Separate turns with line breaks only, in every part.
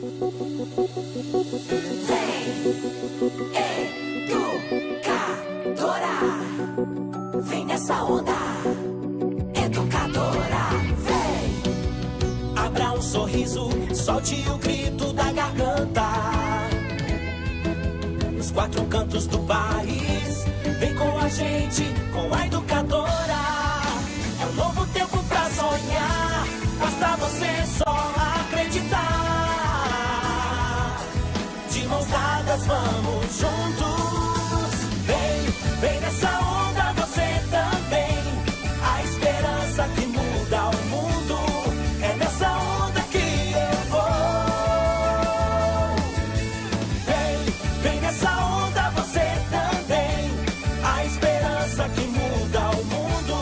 Educadora, vem nessa onda. Educadora, vem. Abra um sorriso, solte o grito da garganta. Nos quatro cantos do país, vem com a gente, com a educadora. É um novo tempo pra sonhar, basta você só acreditar. De mãos dadas vamos juntos. Vem nessa onda você também. A esperança que muda o mundo. É nessa onda que eu vou. Vem nessa onda você também. A esperança que muda o mundo.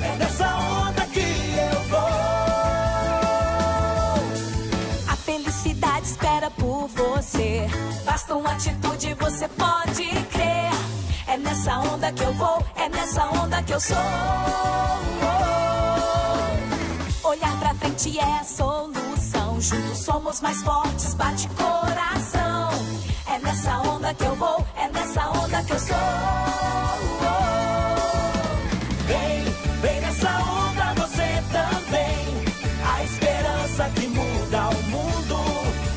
É nessa onda que eu vou. A felicidade espera por você. Basta uma atitude, você pode crer. É nessa onda que eu vou, é nessa onda que eu sou. Olhar pra frente é a solução. Juntos somos mais fortes, bate coração. É nessa onda que eu vou, é nessa onda que eu sou. Vem nessa onda você também. A esperança que muda o mundo.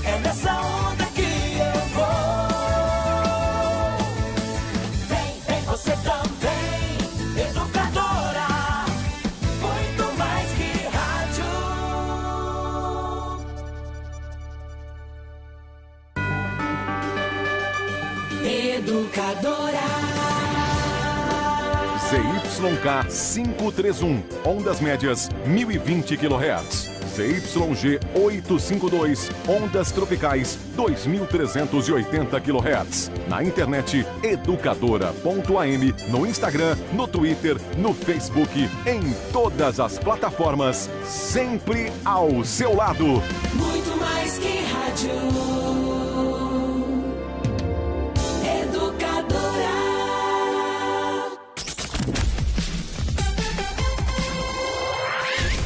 É nessa onda que eu vou. Você também, educadora, muito mais que rádio. Educadora.
ZYK 531, ondas médias 1020 kHz. ZYG 852, ondas tropicais 2380 kHz. Na internet educadora.am, no Instagram, no Twitter, no Facebook, em todas as plataformas, sempre ao seu lado.
Muito mais que rádio.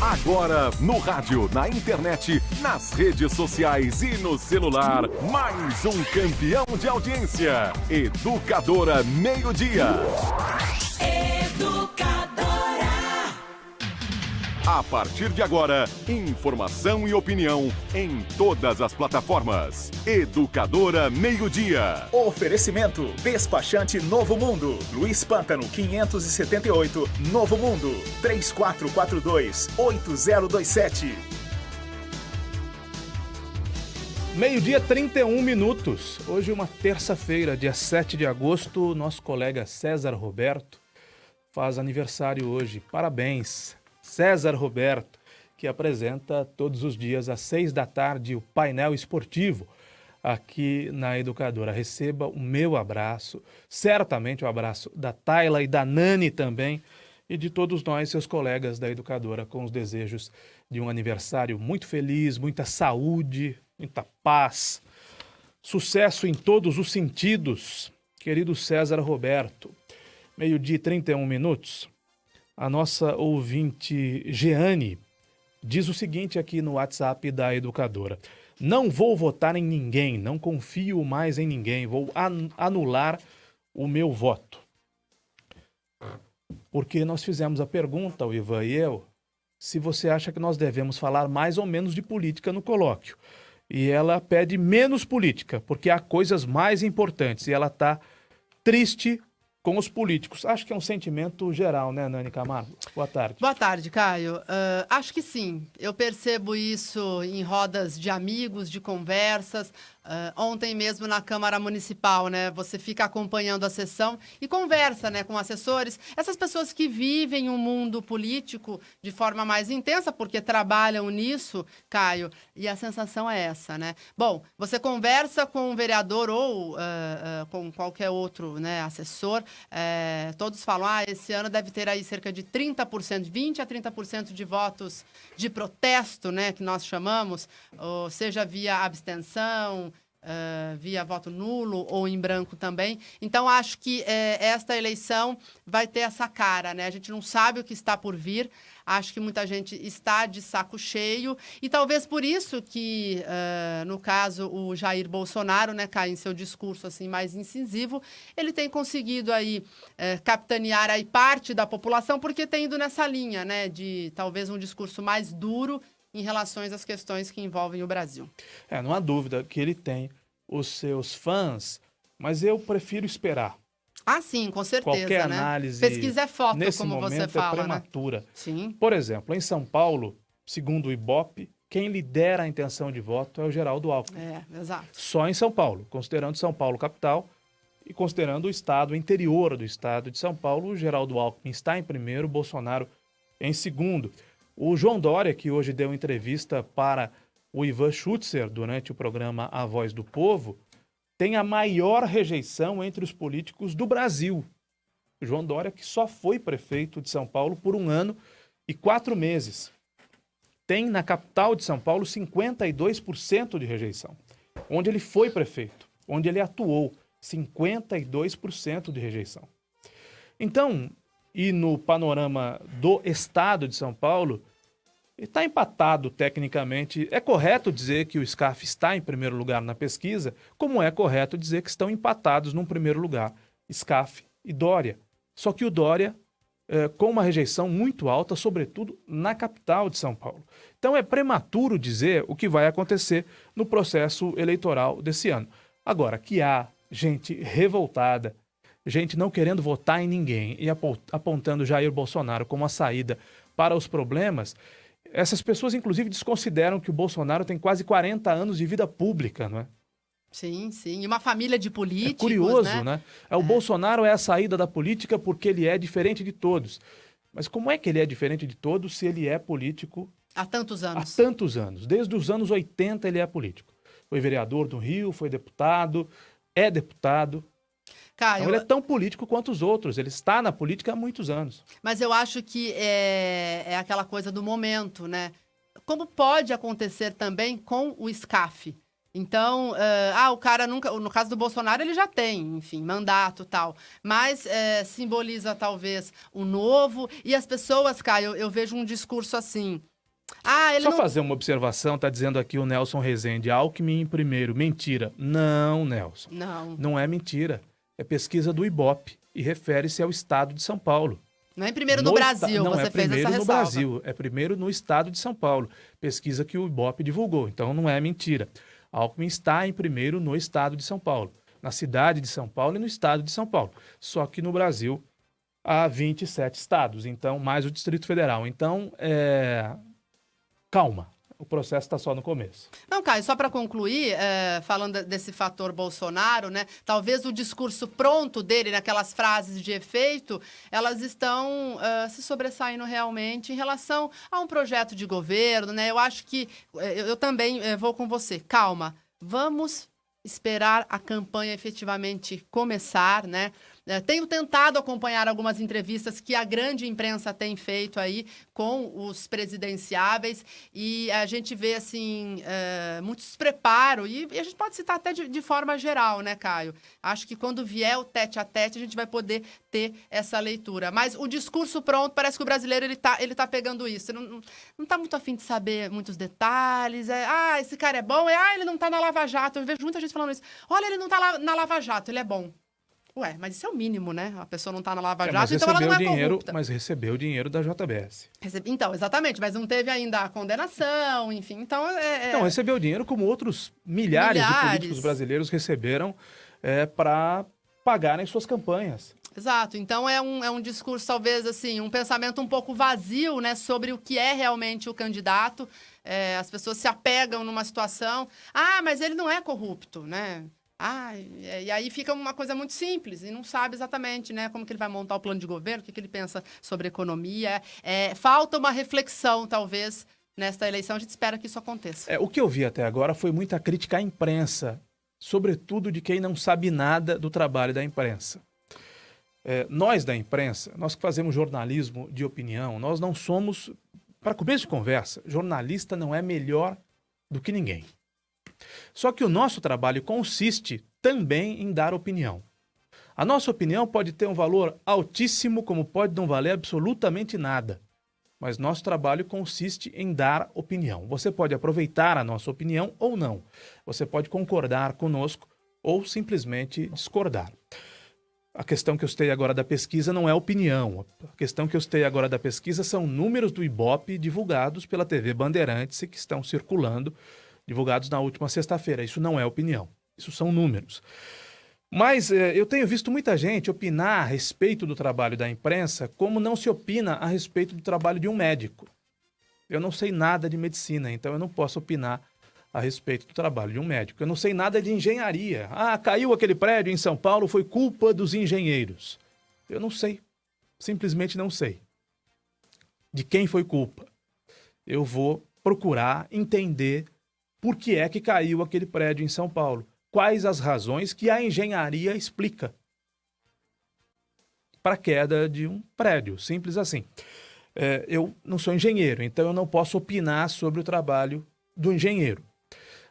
Agora, no rádio, na internet, nas redes sociais e no celular, mais um campeão de audiência. Educadora Meio-Dia.
Educadora.
A partir de agora, informação e opinião em todas as plataformas. Educadora Meio-Dia.
Oferecimento: Despachante Novo Mundo. Luiz Pântano 578, Novo Mundo. 3442-8027.
Meio-dia, 31 minutos. Hoje, uma terça-feira, dia 7 de agosto, nosso colega César Roberto faz aniversário hoje. Parabéns, César Roberto, que apresenta todos os dias às 6 da tarde o painel esportivo aqui na Educadora. Receba o meu abraço, certamente o abraço da Tayla e da Nani também, e de todos nós, seus colegas da Educadora, com os desejos de um aniversário muito feliz, muita saúde, muita paz, sucesso em todos os sentidos. Querido César Roberto, meio-dia e 31 minutos, a nossa ouvinte Jeane diz o seguinte aqui no WhatsApp da Educadora: não vou votar em ninguém, não confio mais em ninguém, vou anular o meu voto. Porque nós fizemos a pergunta, o Ivan e eu, se você acha que nós devemos falar mais ou menos de política no colóquio. E ela pede menos política, porque há coisas mais importantes. E ela está triste com os políticos. Acho que é um sentimento geral, né, Nani Camargo? Boa tarde.
Boa tarde, Caio. Acho que sim. Eu percebo isso em rodas de amigos, de conversas. Ontem mesmo na Câmara Municipal, né? Você fica acompanhando a sessão e conversa, né, com assessores. Essas pessoas que vivem o mundo político de forma mais intensa, porque trabalham nisso, Caio, e a sensação é essa, né? Bom, você conversa com um vereador ou com qualquer outro, né, assessor, todos falam, esse ano deve ter aí cerca de 30%, 20% a 30% de votos de protesto, né, que nós chamamos, ou seja via abstenção, via voto nulo ou em branco também. Então, acho que esta eleição vai ter essa cara, né? A gente não sabe o que está por vir. Acho que muita gente está de saco cheio. E talvez por isso que, no caso, o Jair Bolsonaro, né, cai em seu discurso assim, mais incisivo, ele tem conseguido aí capitanear aí parte da população, porque tem ido nessa linha, né, de talvez um discurso mais duro em relação às questões que envolvem o Brasil.
Não há dúvida que ele tem os seus fãs, mas eu prefiro esperar.
Ah, sim, com certeza,
Qualquer
né?
análise
Pesquisa é foto,
nesse
como
momento
você fala,
é prematura.
né? Sim.
Por exemplo, em São Paulo, segundo o Ibope, quem lidera a intenção de voto é o Geraldo Alckmin.
Exato.
Só em São Paulo, considerando São Paulo capital e considerando o estado, o interior do estado de São Paulo, o Geraldo Alckmin está em primeiro, Bolsonaro em segundo. O João Dória, que hoje deu entrevista para o Ivan Schutzer durante o programa A Voz do Povo, tem a maior rejeição entre os políticos do Brasil. O João Dória, que só foi prefeito de São Paulo por 1 ano e 4 meses. Tem na capital de São Paulo 52% de rejeição. Onde ele foi prefeito, onde ele atuou, 52% de rejeição. Então, e no panorama do estado de São Paulo, está empatado tecnicamente. É correto dizer que o SCAF está em primeiro lugar na pesquisa, como é correto dizer que estão empatados num primeiro lugar, SCAF e Dória. Só que o Dória, com uma rejeição muito alta, sobretudo na capital de São Paulo. Então é prematuro dizer o que vai acontecer no processo eleitoral desse ano. Agora, que há gente revoltada, gente não querendo votar em ninguém e apontando Jair Bolsonaro como a saída para os problemas, essas pessoas, inclusive, desconsideram que o Bolsonaro tem quase 40 anos de vida pública, não é?
Sim, sim. E uma família de políticos,
é curioso, né? O Bolsonaro é a saída da política porque ele é diferente de todos. Mas como é que ele é diferente de todos se ele é político
há tantos anos?
Há tantos anos. Desde os anos 80 ele é político. Foi vereador do Rio, foi deputado, é deputado.
Caio,
então, ele é tão político quanto os outros. Ele está na política há muitos anos.
Mas eu acho que é aquela coisa do momento, né? Como pode acontecer também com o SCAF? Então, o cara nunca... No caso do Bolsonaro, ele já tem, enfim, mandato e tal. Mas simboliza, talvez, o novo. E as pessoas, Caio, eu vejo um discurso assim...
fazer uma observação, tá dizendo aqui o Nelson Rezende, Alckmin em primeiro. Mentira. Não, Nelson. Não é mentira. É pesquisa do Ibope e refere-se ao estado de São Paulo.
Não é em primeiro no Brasil, você fez essa ressalva. Não, é primeiro no Brasil,
é primeiro no estado de São Paulo. Pesquisa que o Ibope divulgou, então não é mentira. Alckmin está em primeiro no estado de São Paulo, na cidade de São Paulo e no estado de São Paulo. Só que no Brasil há 27 estados, então mais o Distrito Federal. Então, calma. O processo está só no começo.
Não, Caio, só para concluir, falando desse fator Bolsonaro, né? Talvez o discurso pronto dele, naquelas frases de efeito, elas estão se sobressaindo realmente em relação a um projeto de governo, né? Eu acho que eu também vou com você. Calma, vamos esperar a campanha efetivamente começar, né? Tenho tentado acompanhar algumas entrevistas que a grande imprensa tem feito aí com os presidenciáveis e a gente vê, assim, muito despreparo e a gente pode citar até de forma geral, né, Caio? Acho que quando vier o tete a tete a gente vai poder ter essa leitura. Mas o discurso pronto, parece que o brasileiro ele tá pegando isso. Ele não tá muito afim de saber muitos detalhes. Esse cara é bom. Ele não tá na Lava Jato. Eu vejo muita gente falando isso. Olha, ele não tá na Lava Jato, ele é bom. Ué, mas isso é o mínimo, né? A pessoa não tá na Lava Jato, então ela não é corrupta.
Mas recebeu o dinheiro da JBS.
Então, exatamente, mas não teve ainda a condenação, enfim, então...
Não, recebeu o dinheiro como outros milhares de políticos brasileiros receberam para pagarem suas campanhas.
Exato, então é um discurso, talvez, assim, um pensamento um pouco vazio, né, sobre o que é realmente o candidato. As pessoas se apegam numa situação, mas ele não é corrupto, né? E aí fica uma coisa muito simples e não sabe exatamente, né, como que ele vai montar o plano de governo, o que ele pensa sobre economia. Falta uma reflexão, talvez, nesta eleição. A gente espera que isso aconteça.
O que eu vi até agora foi muita crítica à imprensa, sobretudo de quem não sabe nada do trabalho da imprensa. Nós da imprensa, nós que fazemos jornalismo de opinião, nós não somos, para começo de conversa, jornalista não é melhor do que ninguém. Só que o nosso trabalho consiste também em dar opinião. A nossa opinião pode ter um valor altíssimo, como pode não valer absolutamente nada. Mas nosso trabalho consiste em dar opinião. Você pode aproveitar a nossa opinião ou não. Você pode concordar conosco ou simplesmente discordar. A questão que eu citei agora da pesquisa não é opinião. A questão que eu citei agora da pesquisa são números do Ibope divulgados pela TV Bandeirantes e que estão circulando, divulgados na última sexta-feira. Isso não é opinião. Isso são números. Mas eu tenho visto muita gente opinar a respeito do trabalho da imprensa como não se opina a respeito do trabalho de um médico. Eu não sei nada de medicina, então eu não posso opinar a respeito do trabalho de um médico. Eu não sei nada de engenharia. Ah, caiu aquele prédio em São Paulo, foi culpa dos engenheiros. Eu não sei. Simplesmente não sei. De quem foi culpa? Eu vou procurar entender por que é que caiu aquele prédio em São Paulo. Quais as razões que a engenharia explica para a queda de um prédio, simples assim. Eu não sou engenheiro, então eu não posso opinar sobre o trabalho do engenheiro.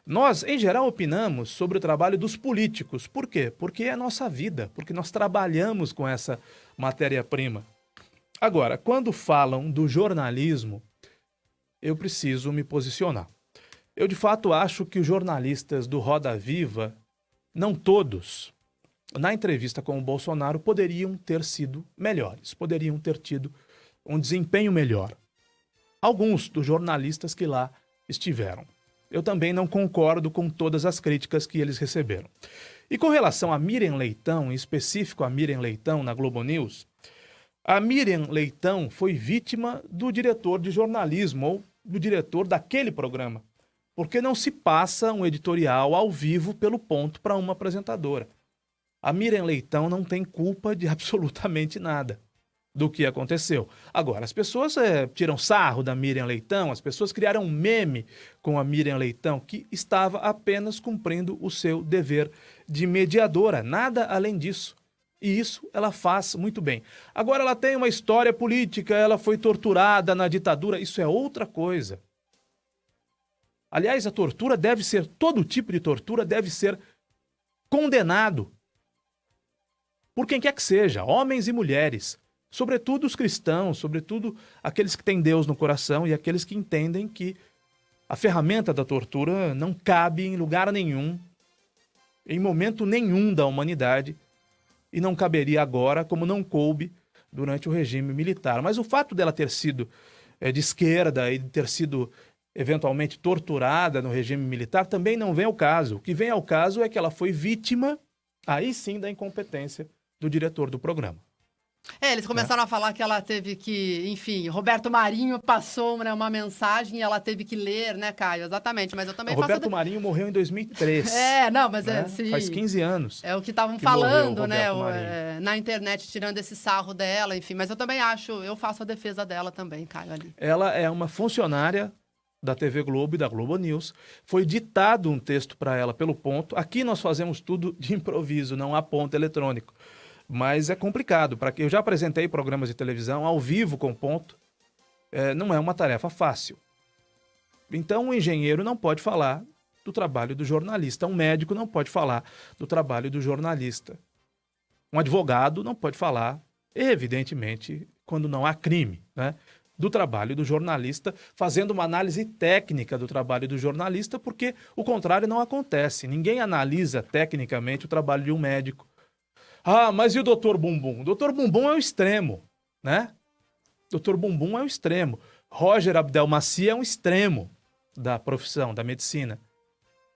Nós, em geral, opinamos sobre o trabalho dos políticos. Por quê? Porque é a nossa vida, porque nós trabalhamos com essa matéria-prima. Agora, quando falam do jornalismo, eu preciso me posicionar. Eu, de fato, acho que os jornalistas do Roda Viva, não todos, na entrevista com o Bolsonaro, poderiam ter sido melhores, poderiam ter tido um desempenho melhor. Alguns dos jornalistas que lá estiveram. Eu também não concordo com todas as críticas que eles receberam. E com relação a Miriam Leitão, em específico a Miriam Leitão na Globo News, a Miriam Leitão foi vítima do diretor de jornalismo ou do diretor daquele programa. Porque não se passa um editorial ao vivo pelo ponto para uma apresentadora. A Miriam Leitão não tem culpa de absolutamente nada do que aconteceu. Agora, as pessoas tiram sarro da Miriam Leitão, as pessoas criaram um meme com a Miriam Leitão, que estava apenas cumprindo o seu dever de mediadora, nada além disso. E isso ela faz muito bem. Agora, ela tem uma história política, ela foi torturada na ditadura, isso é outra coisa. Aliás, a tortura deve ser, todo tipo de tortura deve ser condenado por quem quer que seja, homens e mulheres, sobretudo os cristãos, sobretudo aqueles que têm Deus no coração e aqueles que entendem que a ferramenta da tortura não cabe em lugar nenhum, em momento nenhum da humanidade, e não caberia agora como não coube durante o regime militar. Mas o fato dela ter sido de esquerda e de ter sido eventualmente torturada no regime militar, também não vem ao caso. O que vem ao caso é que ela foi vítima, aí sim, da incompetência do diretor do programa.
Eles começaram a falar que ela teve que, enfim, Roberto Marinho passou uma mensagem e ela teve que ler, né, Caio? Exatamente, mas eu também faço...
Roberto Marinho morreu em 2003.
Sim.
Faz 15 anos.
É o que estavam falando, né, na internet, tirando esse sarro dela, enfim. Mas eu também acho, eu faço a defesa dela também, Caio, ali.
Ela é uma funcionária da TV Globo e da Globo News. Foi ditado um texto para ela pelo ponto. Aqui nós fazemos tudo de improviso, não há ponto eletrônico. Mas é complicado. Eu já apresentei programas de televisão ao vivo com ponto. Não é uma tarefa fácil. Então, um engenheiro não pode falar do trabalho do jornalista. Um médico não pode falar do trabalho do jornalista. Um advogado não pode falar, evidentemente, quando não há crime, né, do trabalho do jornalista, fazendo uma análise técnica do trabalho do jornalista, porque o contrário não acontece. Ninguém analisa tecnicamente o trabalho de um médico. Ah, mas e o doutor Bumbum? O doutor Bumbum é o extremo, né? Doutor Bumbum é o extremo. Roger Abdelmaci é um extremo da profissão, da medicina.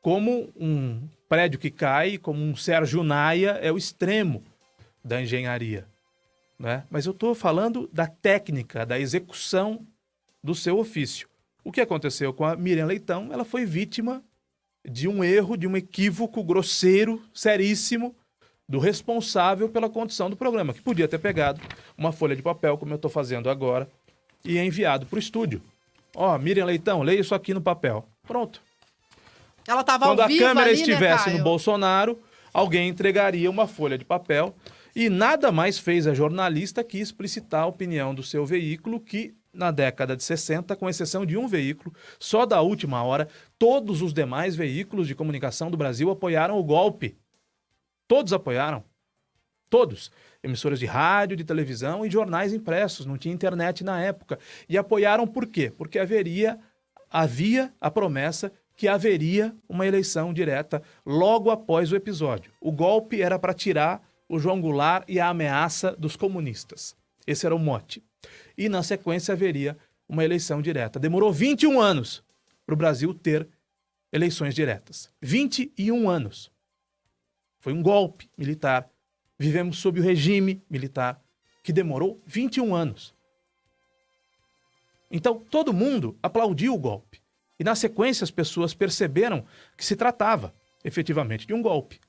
Como um prédio que cai, como um Sérgio Naia é o extremo da engenharia, né? Mas eu estou falando da técnica, da execução do seu ofício. O que aconteceu com a Miriam Leitão? Ela foi vítima de um erro, de um equívoco grosseiro, seríssimo, do responsável pela condução do programa, que podia ter pegado uma folha de papel, como eu estou fazendo agora, e enviado para o estúdio. Ó, Miriam Leitão, leia isso aqui no papel. Pronto.
Ela estava
Quando
ao vivo
a câmera
ali,
estivesse
né,
no
Caio?
Bolsonaro, alguém entregaria uma folha de papel e nada mais fez a jornalista que explicitar a opinião do seu veículo, que na década de 60, com exceção de um veículo, só da última hora, todos os demais veículos de comunicação do Brasil apoiaram o golpe. Todos apoiaram. Todos. Emissoras de rádio, de televisão e jornais impressos. Não tinha internet na época. E apoiaram por quê? Porque havia a promessa que haveria uma eleição direta logo após o episódio. O golpe era para tirar o João Goulart e a ameaça dos comunistas. Esse era o mote. E, na sequência, haveria uma eleição direta. Demorou 21 anos para o Brasil ter eleições diretas. 21 anos. Foi um golpe militar. Vivemos sob o regime militar, que demorou 21 anos. Então, todo mundo aplaudiu o golpe. E, na sequência, as pessoas perceberam que se tratava, efetivamente, de um golpe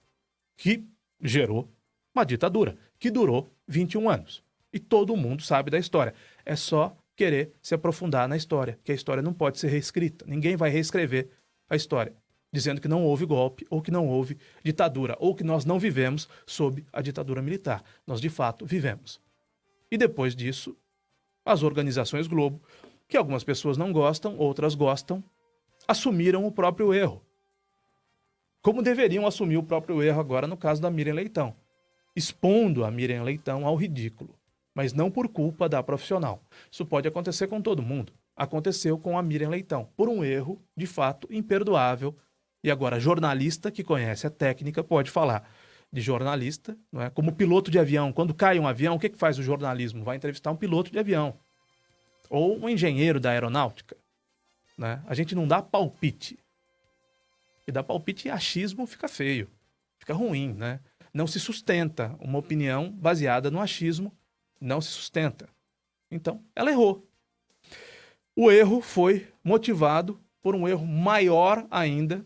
que gerou uma ditadura, que durou 21 anos. E todo mundo sabe da história. É só querer se aprofundar na história, que a história não pode ser reescrita. Ninguém vai reescrever a história, dizendo que não houve golpe, ou que não houve ditadura, ou que nós não vivemos sob a ditadura militar. Nós, de fato, vivemos. E depois disso, as organizações Globo, que algumas pessoas não gostam, outras gostam, assumiram o próprio erro. Como deveriam assumir o próprio erro agora no caso da Miriam Leitão, expondo a Miriam Leitão ao ridículo, mas não por culpa da profissional. Isso pode acontecer com todo mundo. Aconteceu com a Miriam Leitão, por um erro, de fato, imperdoável. E agora, jornalista que conhece a técnica pode falar de jornalista, não é? Como piloto de avião. Quando cai um avião, o que faz o jornalismo? Vai entrevistar um piloto de avião. Ou um engenheiro da aeronáutica. Né? A gente não dá palpite. E dar palpite em achismo fica feio. Fica ruim, né? Não se sustenta. Uma opinião baseada no achismo não se sustenta. Então, ela errou. O erro foi motivado por um erro maior ainda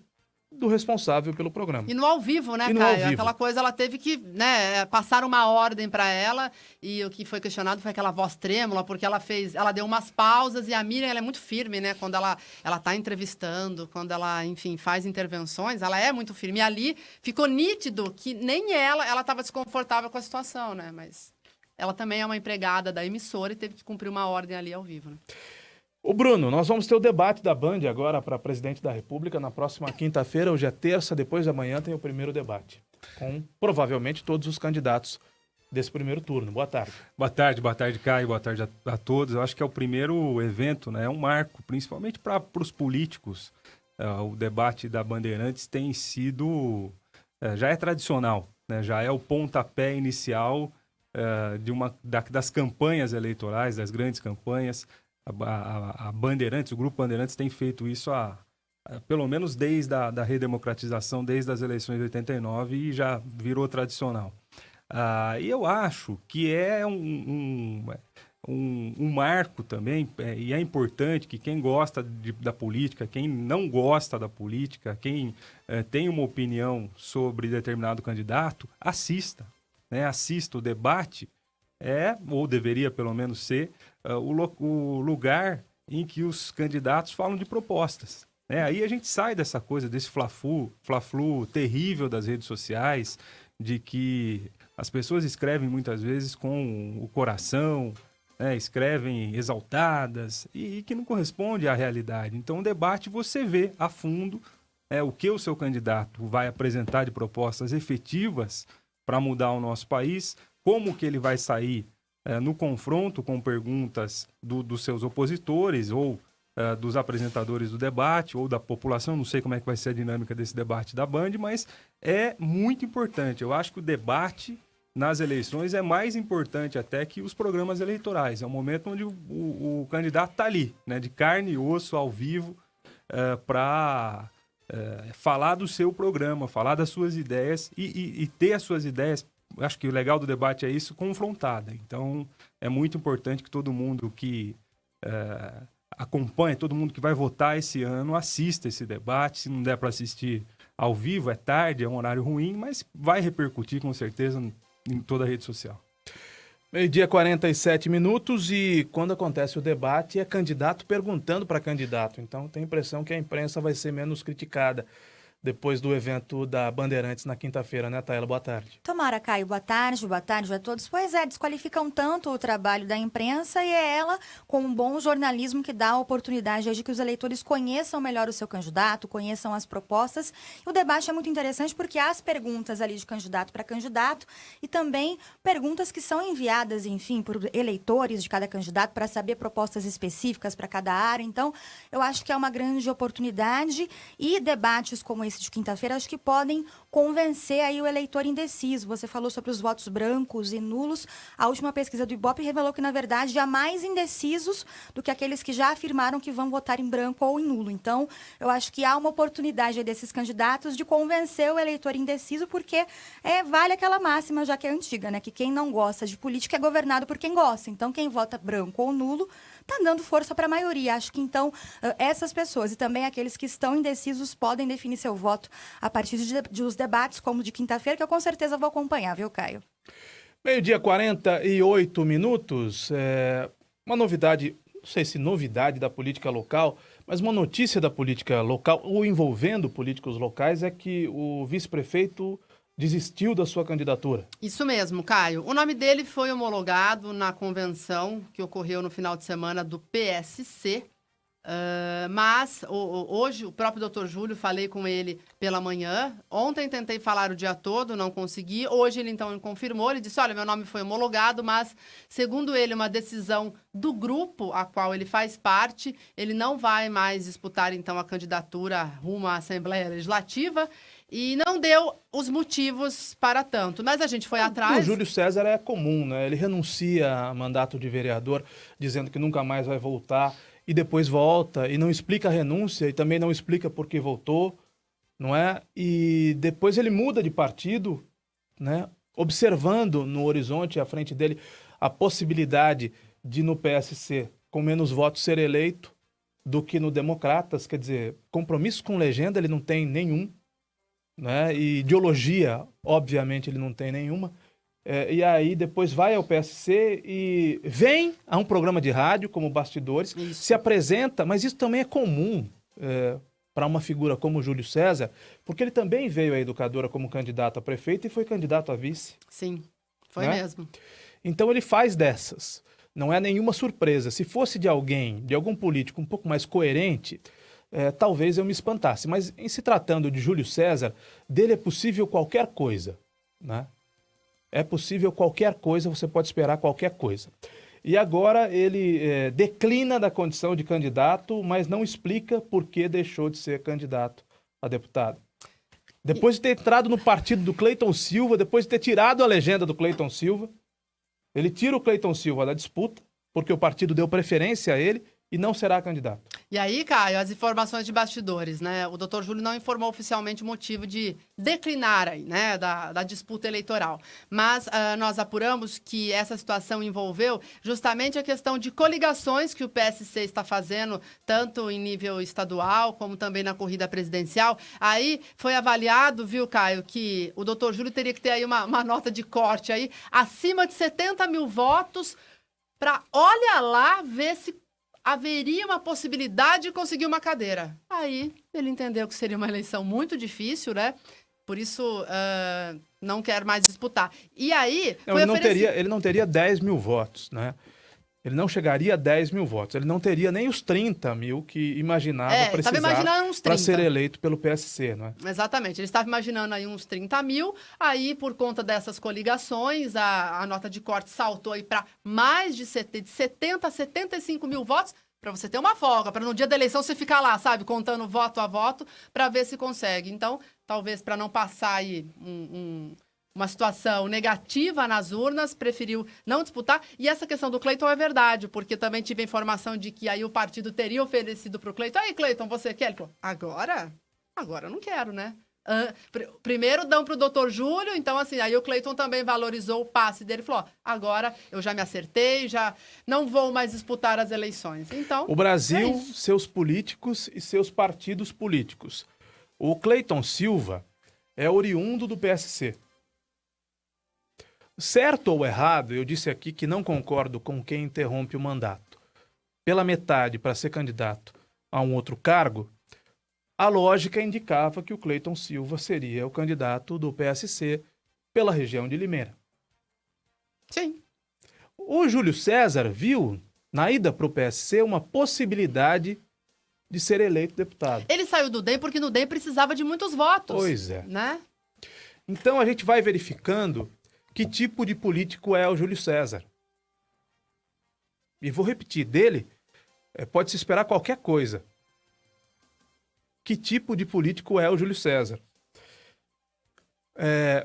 do responsável pelo programa.
E no ao vivo, né,
E no
Caio?
ao vivo.
Aquela coisa, ela teve que, né, passar uma ordem para ela, e o que foi questionado foi aquela voz trêmula, porque ela deu umas pausas, e a Miriam, ela é muito firme, né, quando ela tá entrevistando, quando ela, enfim, faz intervenções, ela é muito firme. E ali ficou nítido que nem ela estava desconfortável com a situação, né, mas ela também é uma empregada da emissora e teve que cumprir uma ordem ali ao vivo, né?
Ô Bruno, nós vamos ter o debate da Band agora para presidente da República na próxima quinta-feira. Hoje é terça, depois da manhã tem o primeiro debate, com provavelmente todos os candidatos desse primeiro turno. Boa tarde.
Boa tarde, Caio, boa tarde a todos. Eu acho que é o primeiro evento, né? É um marco, principalmente para os políticos. O debate da Bandeirantes tem sido, já é tradicional, né? Já é o pontapé inicial das campanhas eleitorais, das grandes campanhas. A Bandeirantes, o Grupo Bandeirantes tem feito isso pelo menos desde a redemocratização, desde as eleições de 89, e já virou tradicional. E eu acho que é um marco também, e é importante que quem gosta da política, quem não gosta da política, quem tem uma opinião sobre determinado candidato, assista, né? Assista o debate, ou deveria pelo menos ser, o lugar em que os candidatos falam de propostas. Né? Aí a gente sai dessa coisa, desse fla-flu terrível das redes sociais, de que as pessoas escrevem muitas vezes com o coração, né? Escrevem exaltadas, e que não corresponde à realidade. Então, o debate você vê a fundo o que o seu candidato vai apresentar de propostas efetivas para mudar o nosso país, como que ele vai sair no confronto com perguntas dos seus opositores ou dos apresentadores do debate ou da população. Não sei como é que vai ser a dinâmica desse debate da Band, mas é muito importante. Eu acho que o debate nas eleições é mais importante até que os programas eleitorais. É um momento onde o candidato está ali, né, de carne e osso, ao vivo, para falar do seu programa, falar das suas ideias e ter as suas ideias. Acho que o legal do debate é isso, confrontada. Então, é muito importante que todo mundo que acompanha, todo mundo que vai votar esse ano, assista esse debate. Se não der para assistir ao vivo, é tarde, é um horário ruim, mas vai repercutir com certeza em toda a rede social.
12h 47 minutos, e quando acontece o debate é candidato perguntando para candidato. Então, tem a impressão que a imprensa vai ser menos criticada. depois do evento da Bandeirantes na quinta-feira, né, Taela? Boa tarde.
Tomara, Caio. Boa tarde a todos. Pois é, desqualificam tanto o trabalho da imprensa e é ela, com um bom jornalismo, que dá a oportunidade de que os eleitores conheçam melhor o seu candidato, conheçam as propostas. E o debate é muito interessante porque há as perguntas ali de candidato para candidato e também perguntas que são enviadas, enfim, por eleitores de cada candidato para saber propostas específicas para cada área. Então, eu acho que é uma grande oportunidade e debates como esse de quinta-feira acho que podem convencer aí o eleitor indeciso. Você falou sobre os votos brancos e nulos. A última pesquisa do Ibope revelou que, na verdade, há mais indecisos do que aqueles que já afirmaram que vão votar em branco ou em nulo. Então, eu acho que há uma oportunidade desses candidatos de convencer o eleitor indeciso, porque vale aquela máxima, já que é antiga, né? Que quem não gosta de política é governado por quem gosta. Então, quem vota branco ou nulo está dando força para a maioria. Acho que, então, essas pessoas e também aqueles que estão indecisos podem definir seu voto a partir dos debates, como de quinta-feira, que eu com certeza vou acompanhar, viu, Caio?
12h48. Uma novidade, não sei se novidade da política local, mas uma notícia da política local, ou envolvendo políticos locais, é que o vice-prefeito desistiu da sua candidatura.
Isso mesmo, Caio. O nome dele foi homologado na convenção que ocorreu no final de semana do PSC, mas hoje o próprio Dr. Júlio, falei com ele pela manhã. Ontem tentei falar o dia todo, não consegui. Hoje ele então confirmou, ele disse, olha, meu nome foi homologado, mas segundo ele, uma decisão do grupo a qual ele faz parte, ele não vai mais disputar então a candidatura rumo à Assembleia Legislativa e não deu os motivos para tanto. Mas a gente foi atrás.
O Júlio César é comum, né? Ele renuncia a mandato de vereador, dizendo que nunca mais vai voltar, e depois volta e não explica a renúncia e também não explica por que voltou, não é? E depois ele muda de partido, né? Observando no horizonte à frente dele a possibilidade de no PSC, com menos votos, ser eleito do que no Democratas. Quer dizer, compromisso com legenda ele não tem nenhum, né? E ideologia, obviamente, ele não tem nenhuma. E aí depois vai ao PSC e vem a um programa de rádio como Bastidores,
Isso.
se apresenta, mas isso também é comum para uma figura como o Júlio César, porque ele também veio à Educadora como candidato a prefeito e foi candidato a vice.
Sim, foi
Né?
mesmo.
Então ele faz dessas. Não é nenhuma surpresa. Se fosse de alguém, de algum político um pouco mais coerente, talvez eu me espantasse. Mas em se tratando de Júlio César, dele é possível qualquer coisa, né? É possível qualquer coisa, você pode esperar qualquer coisa. E agora ele declina da condição de candidato, mas não explica por que deixou de ser candidato a deputado. Depois de ter entrado no partido do Cleiton Silva, depois de ter tirado a legenda do Cleiton Silva, ele tira o Cleiton Silva da disputa, porque o partido deu preferência a ele e não será candidato.
E aí, Caio, as informações de bastidores, né? O doutor Júlio não informou oficialmente o motivo de declinar aí, né, da disputa eleitoral. Mas nós apuramos que essa situação envolveu justamente a questão de coligações que o PSC está fazendo, tanto em nível estadual como também na corrida presidencial. Aí foi avaliado, viu, Caio, que o doutor Júlio teria que ter aí uma nota de corte aí, acima de 70 mil votos, para, olha lá, ver se haveria uma possibilidade de conseguir uma cadeira. Aí ele entendeu que seria uma eleição muito difícil, né? Por isso não quer mais disputar. E aí...
Ele não teria 10 mil votos, né? Ele não chegaria a 10 mil votos. Ele não teria nem os 30 mil que imaginava precisar para ser eleito pelo PSC, não é?
Exatamente. Ele estava imaginando aí uns 30 mil. Aí, por conta dessas coligações, a nota de corte saltou aí para mais de 70 a 75 mil votos, para você ter uma folga, para no dia da eleição você ficar lá, sabe, contando voto a voto, para ver se consegue. Então, talvez para não passar aí uma situação negativa nas urnas, preferiu não disputar. E essa questão do Cleiton é verdade, porque também tive a informação de que aí o partido teria oferecido para o Cleiton. Aí, Cleiton, você quer? Ele falou, agora eu não quero, né? Primeiro dão para o doutor Júlio, então assim, aí o Cleiton também valorizou o passe dele, falou, agora eu já me acertei, já não vou mais disputar as eleições. Então,
o Brasil, seus políticos e seus partidos políticos. O Cleiton Silva é oriundo do PSC. Certo ou errado, eu disse aqui que não concordo com quem interrompe o mandato pela metade para ser candidato a um outro cargo. a lógica indicava que o Cleiton Silva seria o candidato do PSC pela região de Limeira.
Sim.
O Júlio César viu, na ida para o PSC, uma possibilidade de ser eleito deputado.
Ele saiu do DEM porque no DEM precisava de muitos votos.
Pois é.
Né?
Então a gente vai verificando que tipo de político é o Júlio César. E vou repetir, dele pode-se esperar qualquer coisa. Que tipo de político é o Júlio César?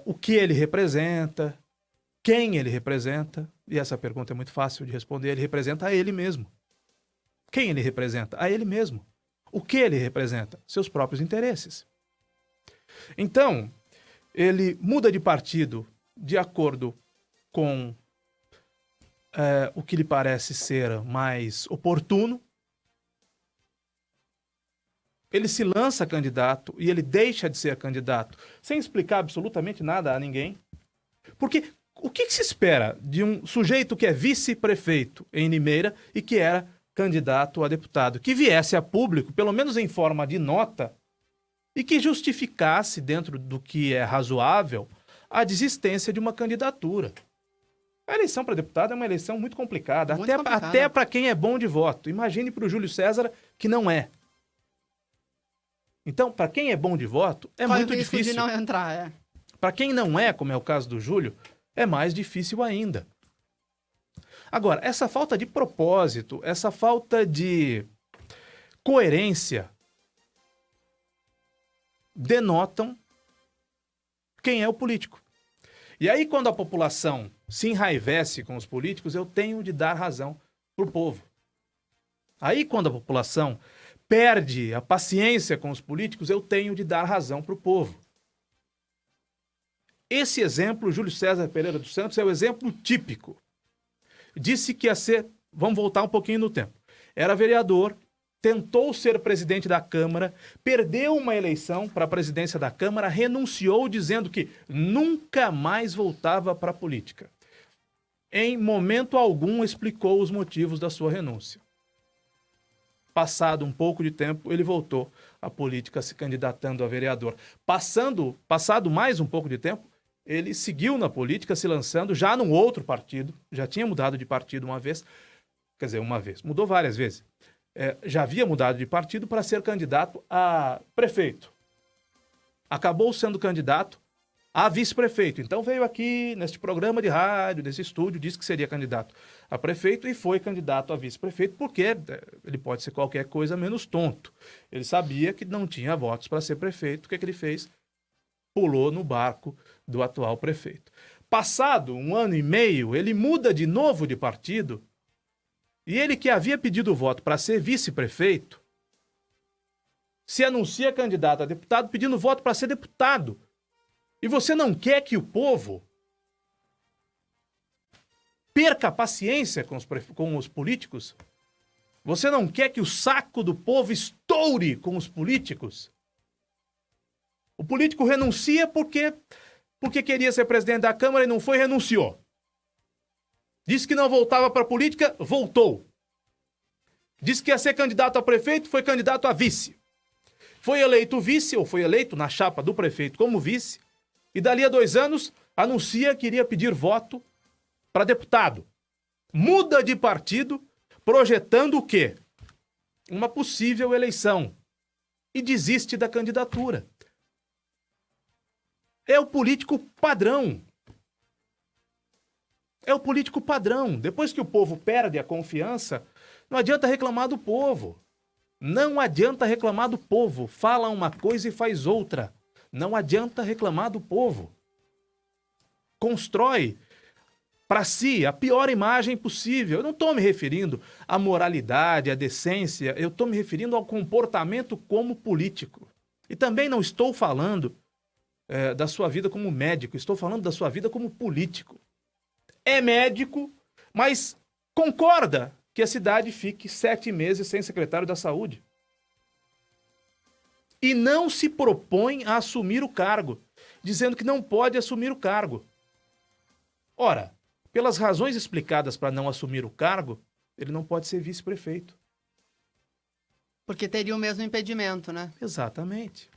O que ele representa? Quem ele representa? E essa pergunta é muito fácil de responder. Ele representa a ele mesmo. Quem ele representa? A ele mesmo. O que ele representa? Seus próprios interesses. Então, ele muda de partido de acordo com o que lhe parece ser mais oportuno. Ele se lança candidato e ele deixa de ser candidato sem explicar absolutamente nada a ninguém. Porque o que se espera de um sujeito que é vice-prefeito em Limeira e que era candidato a deputado? Que viesse a público, pelo menos em forma de nota, e que justificasse, dentro do que é razoável, a desistência de uma candidatura. A eleição para deputado é uma eleição muito complicada, até para quem é bom de voto. Imagine para o Júlio César que não é. Então, para quem é bom de voto, é
Corre
muito
o risco
difícil.
de não entrar,
Para quem não é, como é o caso do Júlio, é mais difícil ainda. Agora, essa falta de propósito, essa falta de coerência denotam quem é o político. E aí, quando a população se enraivece com os políticos, eu tenho de dar razão para o povo. Aí, quando a população perde a paciência com os políticos, eu tenho de dar razão para o povo. Esse exemplo, Júlio César Pereira dos Santos, é o exemplo típico. Disse que ia ser... Vamos voltar um pouquinho no tempo. Era vereador, tentou ser presidente da Câmara, perdeu uma eleição para a presidência da Câmara, renunciou dizendo que nunca mais voltava para a política. Em momento algum explicou os motivos da sua renúncia. Passado um pouco de tempo, ele voltou à política se candidatando a vereador. Passado mais um pouco de tempo, ele seguiu na política se lançando já num outro partido, já tinha mudado de partido uma vez, mudou várias vezes. Já havia mudado de partido para ser candidato a prefeito. Acabou sendo candidato a vice-prefeito. Então veio aqui neste programa de rádio, nesse estúdio, disse que seria candidato a prefeito e foi candidato a vice-prefeito porque ele pode ser qualquer coisa menos tonto. Ele sabia que não tinha votos para ser prefeito. O que ele fez? Pulou no barco do atual prefeito. Passado 1 ano e meio, ele muda de novo de partido e ele que havia pedido voto para ser vice-prefeito se anuncia candidato a deputado pedindo voto para ser deputado. E você não quer que o povo perca a paciência com os políticos? Você não quer que o saco do povo estoure com os políticos? O político renuncia porque queria ser presidente da Câmara e não foi, renunciou. Disse que não voltava para a política, voltou. Disse que ia ser candidato a prefeito, foi candidato a vice. Foi eleito vice, ou foi eleito na chapa do prefeito como vice, e dali a 2 anos anuncia que iria pedir voto para deputado. Muda de partido, projetando o quê? Uma possível eleição. E desiste da candidatura. É o político padrão. É o político padrão. Depois que o povo perde a confiança, não adianta reclamar do povo. Não adianta reclamar do povo. Fala uma coisa e faz outra. Não adianta reclamar do povo. Constrói para si a pior imagem possível. Eu não estou me referindo à moralidade, à decência. Eu estou me referindo ao comportamento como político. E também não estou falando da sua vida como médico. Estou falando da sua vida como político. É médico, mas concorda que a cidade fique 7 meses sem secretário da saúde. E não se propõe a assumir o cargo, dizendo que não pode assumir o cargo. Ora, pelas razões explicadas para não assumir o cargo, ele não pode ser vice-prefeito.
Porque teria o mesmo impedimento, né?
Exatamente.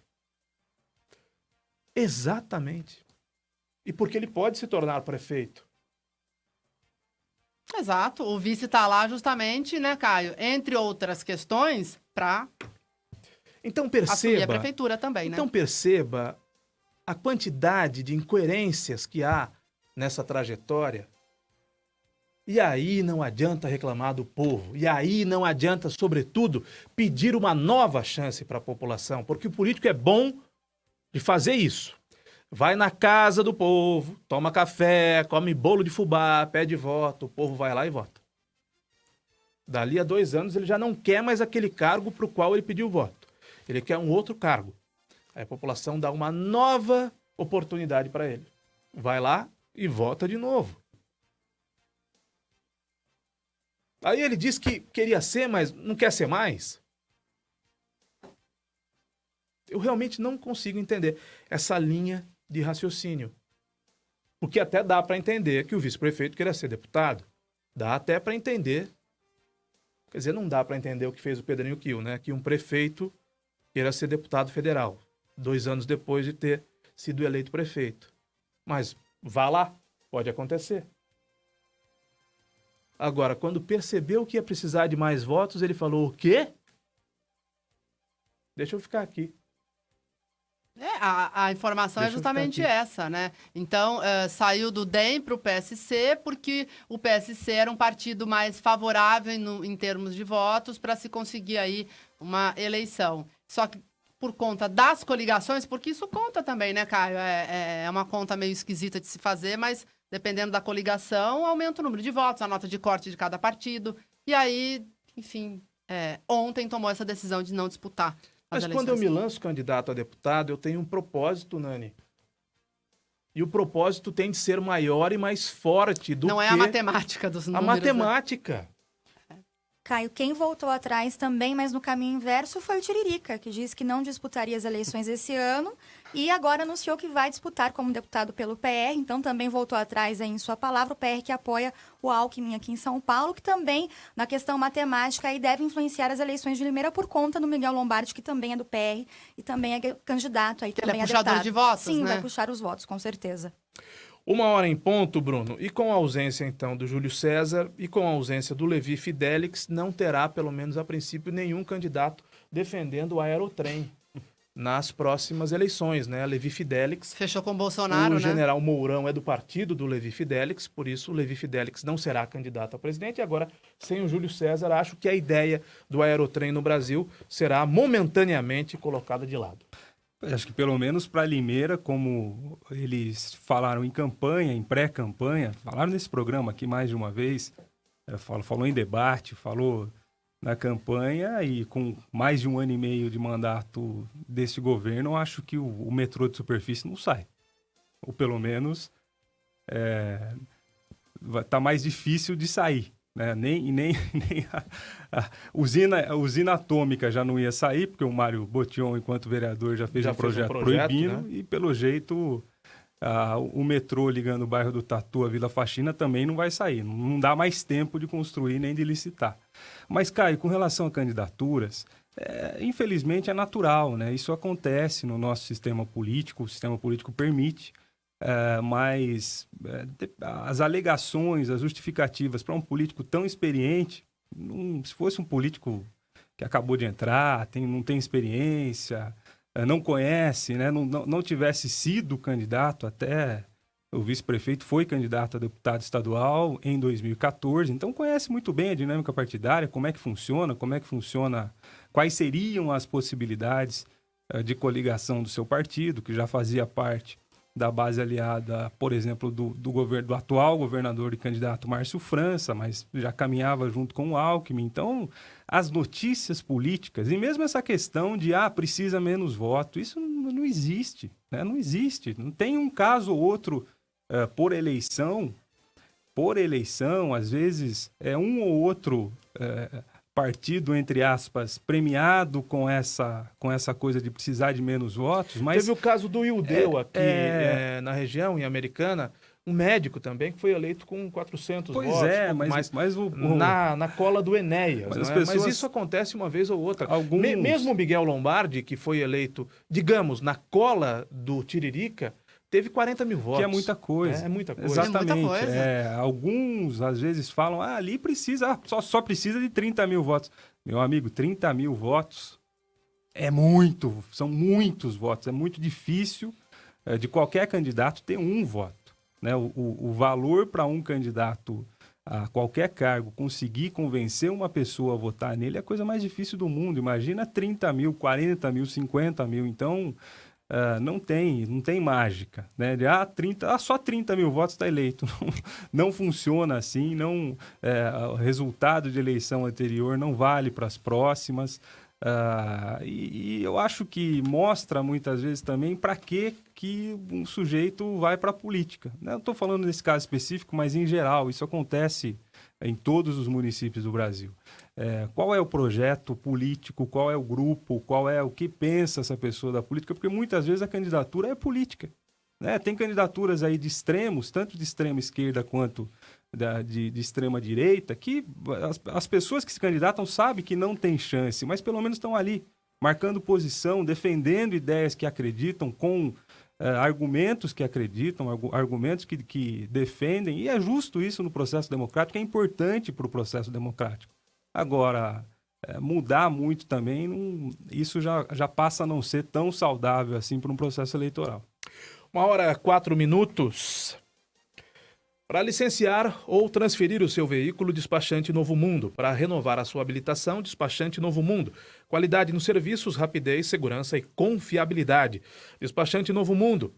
Exatamente. E porque ele pode se tornar prefeito.
Exato. O vice está lá justamente, né, Caio? Entre outras questões, para
Então
assumir a
perceba,
prefeitura também,
então
né?
perceba a quantidade de incoerências que há nessa trajetória. E aí não adianta reclamar do povo. E aí não adianta, sobretudo, pedir uma nova chance para a população. Porque o político é bom de fazer isso. Vai na casa do povo, toma café, come bolo de fubá, pede voto, o povo vai lá e vota. Dali a 2 anos ele já não quer mais aquele cargo para o qual ele pediu voto. Ele quer um outro cargo. Aí a população dá uma nova oportunidade para ele. Vai lá e vota de novo. Aí ele diz que queria ser, mas não quer ser mais. Eu realmente não consigo entender essa linha de raciocínio. Porque até dá para entender que o vice-prefeito queria ser deputado. Dá até para entender. Quer dizer, não dá para entender o que fez o Pedrinho Kiel, né? Que um prefeito queira ser deputado federal, 2 anos depois de ter sido eleito prefeito. Mas vá lá, pode acontecer. Agora, quando percebeu que ia precisar de mais votos, ele falou: o quê? Deixa eu ficar aqui.
A informação
Deixa
é
eu ficar
justamente
aqui.
essa, né? Então, saiu do DEM para o PSC, porque o PSC era um partido mais favorável em termos de votos para se conseguir aí uma eleição. Só que por conta das coligações, porque isso conta também, né, Caio? É uma conta meio esquisita de se fazer, mas dependendo da coligação, aumenta o número de votos, a nota de corte de cada partido. E aí, enfim, ontem tomou essa decisão de não disputar as
Mas
eleições.
quando eu me lanço candidato a deputado, eu tenho um propósito, Nani. E o propósito tem de ser maior e mais forte do
Não
que
é a matemática dos
a
números. Né?
matemática.
Caio, quem voltou atrás também, mas no caminho inverso, foi o Tiririca, que disse que não disputaria as eleições esse ano e agora anunciou que vai disputar como deputado pelo PR, então também voltou atrás aí em sua palavra, o PR que apoia o Alckmin aqui em São Paulo, que também, na questão matemática, aí deve influenciar as eleições de Limeira por conta do Miguel Lombardi, que também é do PR e também é candidato aí, também
é puxador
deputado.
de votos,
Sim,
né?
vai puxar os votos, com certeza.
1h em ponto, Bruno. E com a ausência, então, do Júlio César e com a ausência do Levi Fidelix, não terá, pelo menos a princípio, nenhum candidato defendendo o aerotrem nas próximas eleições, né? Levi Fidelix.
Fechou com o Bolsonaro,
O
né?
general Mourão é do partido do Levi Fidelix, por isso o Levi Fidelix não será candidato a presidente. E agora, sem o Júlio César, acho que a ideia do aerotrem no Brasil será momentaneamente colocada de lado.
Acho que pelo menos para Limeira, como eles falaram em campanha, em pré-campanha, falaram nesse programa aqui mais de uma vez, falou em debate, falou na campanha e com mais de 1 ano e meio de mandato desse governo, eu acho que o metrô de superfície não sai. Ou pelo menos tá mais difícil de sair. Né? Nem a usina atômica já não ia sair, porque o Mário Botion, enquanto vereador, já fez um projeto proibindo, né? E pelo jeito o metrô ligando o bairro do Tatu à Vila Faxina também não vai sair. Não dá mais tempo de construir nem de licitar. Mas, Caio, com relação a candidaturas, infelizmente é natural, né? Isso acontece no nosso sistema político, o sistema político permite. Mas as alegações, as justificativas para um político tão experiente, se fosse um político que acabou de entrar, não tem experiência, não conhece, né, não tivesse sido candidato até, o vice-prefeito foi candidato a deputado estadual em 2014, então conhece muito bem a dinâmica partidária, como é que funciona, quais seriam as possibilidades de coligação do seu partido, que já fazia parte da base aliada, por exemplo, do atual governador e candidato Márcio França, mas já caminhava junto com o Alckmin. Então, as notícias políticas, e mesmo essa questão de, precisa menos voto, isso não existe, né? Não existe. Não tem um caso ou outro por eleição, às vezes, um ou outro partido, entre aspas, premiado com essa coisa de precisar de menos votos, mas...
Teve o caso do Ildeu aqui na região, em Americana, Um médico também que foi eleito com 400
Pois
votos.
é,
pouco
mas
na cola do Enéas.
Mas
Não
as
é?
pessoas-
Mas isso acontece uma vez ou outra.
Alguns-
Mesmo o Miguel Lombardi, que foi eleito, digamos, na cola do Tiririca, teve 40 mil votos.
Que é muita coisa.
É muita coisa.
Exatamente.
É muita coisa.
Alguns, às vezes, falam, ali precisa, só precisa de 30 mil votos. Meu amigo, 30 mil votos são muitos votos. É muito difícil de qualquer candidato ter um voto. Né? O valor para um candidato a qualquer cargo conseguir convencer uma pessoa a votar nele é a coisa mais difícil do mundo. Imagina 30 mil, 40 mil, 50 mil. Então, não tem mágica. Né? Só 30 mil votos está eleito. Não funciona assim. O resultado de eleição anterior não vale para as próximas. E eu acho que mostra muitas vezes também para que um sujeito vai para a política. Não estou falando nesse caso específico, mas em geral, isso acontece em todos os municípios do Brasil. Qual é o projeto político, qual é o grupo, qual é o que pensa essa pessoa da política, porque muitas vezes a candidatura é política. Né? Tem candidaturas aí de extremos, tanto de extrema esquerda quanto de extrema direita, que as pessoas que se candidatam sabem que não tem chance, mas pelo menos estão ali, marcando posição, defendendo ideias que acreditam, com argumentos que acreditam, argumentos que defendem, e é justo isso no processo democrático, é importante para o processo democrático. Agora, mudar muito também, isso já passa a não ser tão saudável assim para um processo eleitoral.
1h04. Para licenciar ou transferir o seu veículo, despachante Novo Mundo. Para renovar a sua habilitação, despachante Novo Mundo. Qualidade nos serviços, rapidez, segurança e confiabilidade. Despachante Novo Mundo.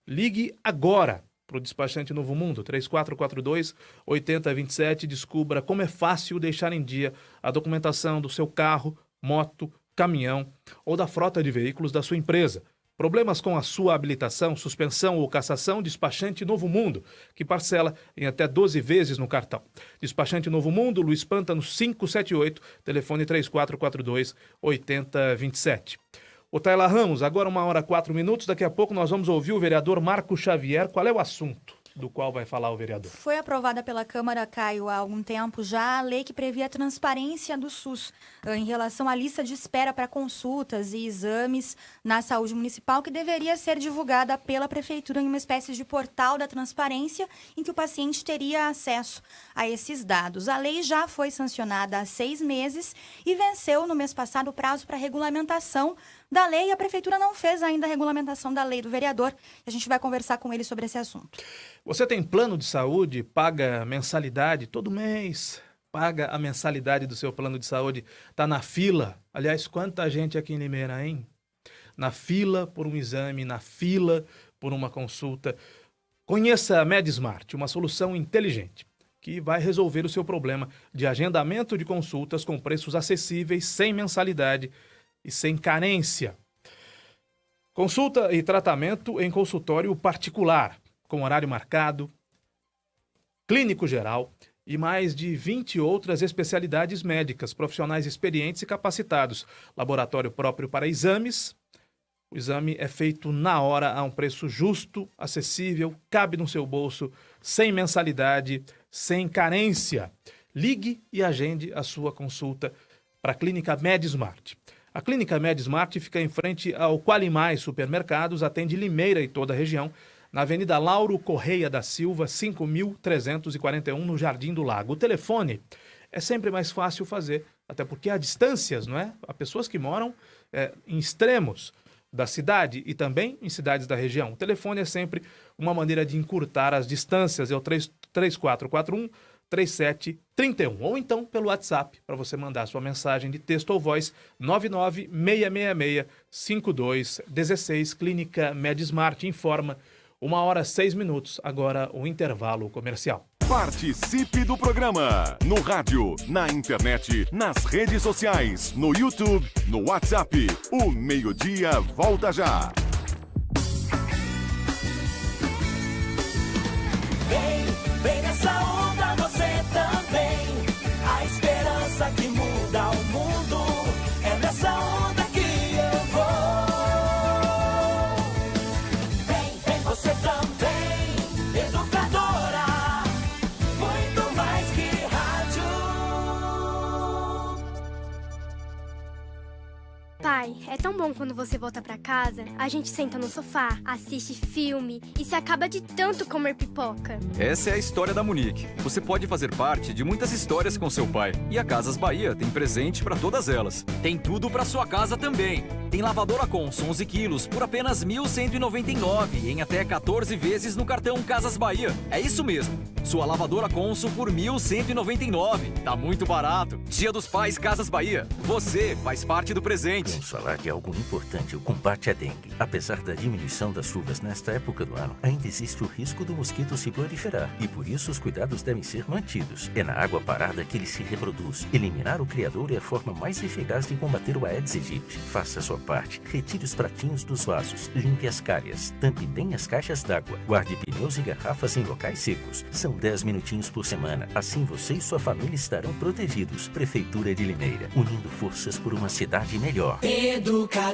Ligue agora para o despachante Novo Mundo, 3442-8027. Descubra como é fácil deixar em dia a documentação do seu carro, moto, caminhão ou da frota de veículos da sua empresa. Problemas com a sua habilitação, suspensão ou cassação, despachante Novo Mundo, que parcela em até 12 vezes no cartão. Despachante Novo Mundo, Luiz Pântano 578, telefone 3442-8027. O Taila Ramos, agora 1h04, daqui a pouco nós vamos ouvir o vereador Marco Xavier. Qual é o assunto do qual vai falar o vereador?
Foi aprovada pela Câmara, Caio, há algum tempo já a lei que previa a transparência do SUS em relação à lista de espera para consultas e exames na saúde municipal, que deveria ser divulgada pela Prefeitura em uma espécie de portal da transparência em que o paciente teria acesso a esses dados. A lei já foi sancionada há 6 meses e venceu no mês passado o prazo para regulamentação da lei, e a Prefeitura não fez ainda a regulamentação da lei do vereador. A gente vai conversar com ele sobre esse assunto.
Você tem plano de saúde, paga mensalidade todo mês, paga a mensalidade do seu plano de saúde, está na fila. Aliás, quanta gente aqui em Limeira, hein? Na fila por um exame, na fila por uma consulta. Conheça a MedSmart, uma solução inteligente que vai resolver o seu problema de agendamento de consultas com preços acessíveis, sem mensalidade e sem carência. Consulta e tratamento em consultório particular, com horário marcado, clínico geral e mais de 20 outras especialidades médicas, profissionais experientes e capacitados. Laboratório próprio para exames. O exame é feito na hora, a um preço justo, acessível, cabe no seu bolso, sem mensalidade, sem carência. Ligue e agende a sua consulta para a Clínica MedSmart. A Clínica MedSmart fica em frente ao Qualimais Supermercados, atende Limeira e toda a região, na Avenida Lauro Correia da Silva, 5.341, no Jardim do Lago. O telefone é sempre mais fácil fazer, até porque há distâncias, não é? Há pessoas que moram em extremos da cidade e também em cidades da região. O telefone é sempre uma maneira de encurtar as distâncias, é o 3441-3731, ou então pelo WhatsApp, para você mandar sua mensagem de texto ou voz, 996665216. Clínica MedSmart informa, 1h06, agora o intervalo comercial.
Participe do programa no rádio, na internet, nas redes sociais, no YouTube, no WhatsApp. O Meio-Dia volta já.
Vem nessa onda você também. A esperança que muda o mundo. É nessa onda que eu vou. Vem você também. Educar
bom quando você volta pra casa, a gente senta no sofá, assiste filme e se acaba de tanto comer pipoca.
Essa é a história da Monique. Você pode fazer parte de muitas histórias com seu pai. E a Casas Bahia tem presente para todas elas. Tem tudo para sua casa também. Tem lavadora Consul 11 quilos por apenas R$ 1.199 em até 14 vezes no cartão Casas Bahia. É isso mesmo. Sua lavadora Consul por R$ 1.199. Tá muito barato. Dia dos Pais Casas Bahia. Você faz parte do presente.
Vamos falar de algo importante, o combate à dengue. Apesar da diminuição das chuvas nesta época do ano, ainda existe o risco do mosquito se proliferar. E por isso os cuidados devem ser mantidos. É na água parada que ele se reproduz. Eliminar o criador é a forma mais eficaz de combater o Aedes aegypti. Faça a sua parte. Retire os pratinhos dos vasos. Limpe as calhas. Tampe bem as caixas d'água. Guarde pneus e garrafas em locais secos. São 10 minutinhos por semana. Assim você e sua família estarão protegidos. Prefeitura de Limeira. Unindo forças por uma cidade melhor.
Educadora.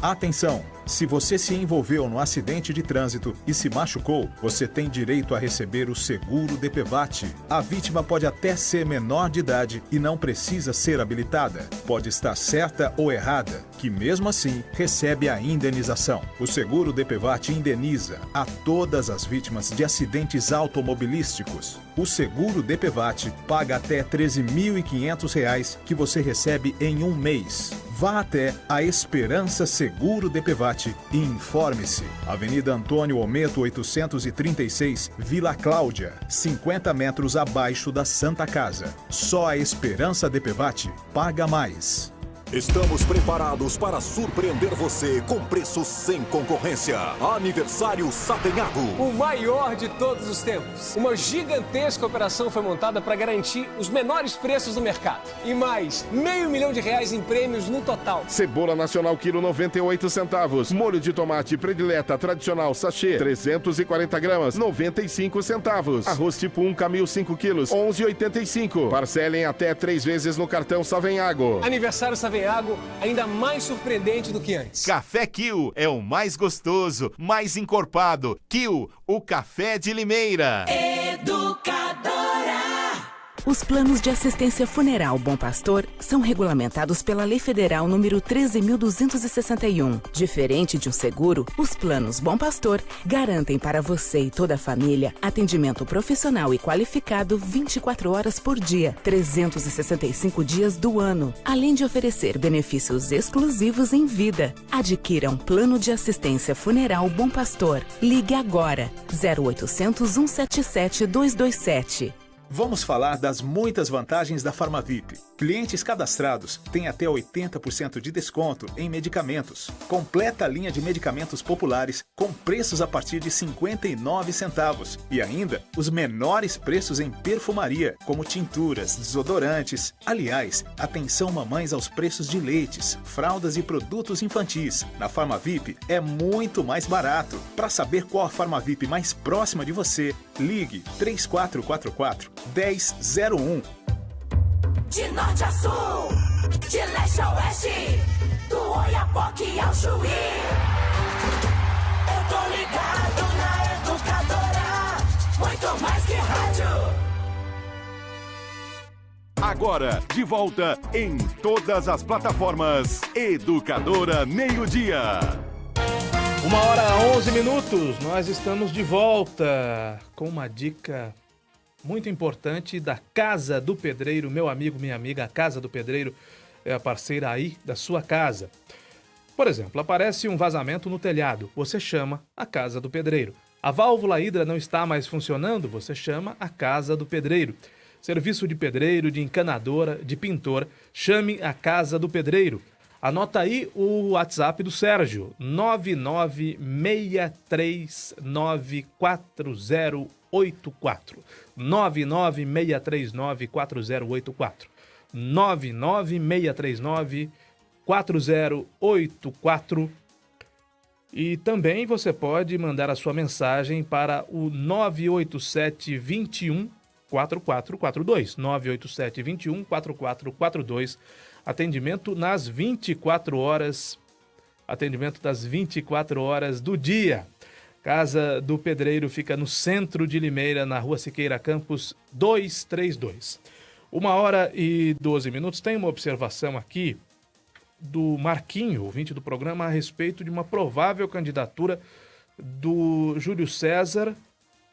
Atenção! Se você se envolveu no acidente de trânsito e se machucou, você tem direito a receber o seguro DPVAT. A vítima pode até ser menor de idade e não precisa ser habilitada. Pode estar certa ou errada, que mesmo assim recebe a indenização. O seguro DPVAT indeniza a todas as vítimas de acidentes automobilísticos. O seguro DPVAT paga até R$ 13.500 que você recebe em um mês. Vá até a Esperança Seguro DPVAT e informe-se. Avenida Antônio Ometo 836, Vila Cláudia, 50 metros abaixo da Santa Casa. Só a Esperança DPVAT paga mais.
Estamos preparados para surpreender você com preços sem concorrência. Aniversário Satenhago.
O maior de todos os tempos. Uma gigantesca operação foi montada para garantir os menores preços do mercado. E mais, R$500 mil em prêmios no total.
Cebola nacional quilo 98 centavos. Molho de tomate predileta tradicional sachê 340 gramas 95 centavos. Arroz tipo 1 Camil 5 quilos 11,85. Parcelem até 3 vezes no cartão Savenhago.
Aniversário Savenhago ainda mais surpreendente do que antes.
Café Kill é o mais gostoso, mais encorpado. Kill, o café de Limeira.
Educadora.
Os planos de assistência funeral Bom Pastor são regulamentados pela Lei Federal número 13.261. Diferente de um seguro, os planos Bom Pastor garantem para você e toda a família atendimento profissional e qualificado 24 horas por dia, 365 dias do ano, além de oferecer benefícios exclusivos em vida. Adquira um plano de assistência funeral Bom Pastor. Ligue agora, 0800 177 227.
Vamos falar das muitas vantagens da Farmavip. Clientes cadastrados têm até 80% de desconto em medicamentos. Completa a linha de medicamentos populares com preços a partir de 59 centavos. E ainda os menores preços em perfumaria, como tinturas, desodorantes. Aliás, atenção mamães aos preços de leites, fraldas e produtos infantis. Na Farmavip é muito mais barato. Para saber qual a Farmavip mais próxima de você, ligue 3444-1001.
De norte a sul, de leste a oeste, do Oiapoque ao Chuí. Eu tô ligado na Educadora, muito mais que rádio.
Agora, de volta em todas as plataformas. Educadora Meio-Dia.
1h11, nós estamos de volta com uma dica muito importante da Casa do Pedreiro. Meu amigo, minha amiga, a Casa do Pedreiro é a parceira aí da sua casa. Por exemplo, aparece um vazamento no telhado, você chama a Casa do Pedreiro. A válvula hidra não está mais funcionando, você chama a Casa do Pedreiro. Serviço de pedreiro, de encanadora, de pintor, chame a Casa do Pedreiro. Anota aí o WhatsApp do Sérgio, 996394084. 996394084. 996394084. E também você pode mandar a sua mensagem para o 987 21 4442. 987 21 4442. Atendimento nas 24 horas. Atendimento das 24 horas do dia. Casa do Pedreiro fica no centro de Limeira, na Rua Siqueira Campos 232. 1h12. Tem uma observação aqui do Marquinho, ouvinte do programa, a respeito de uma provável candidatura do Júlio César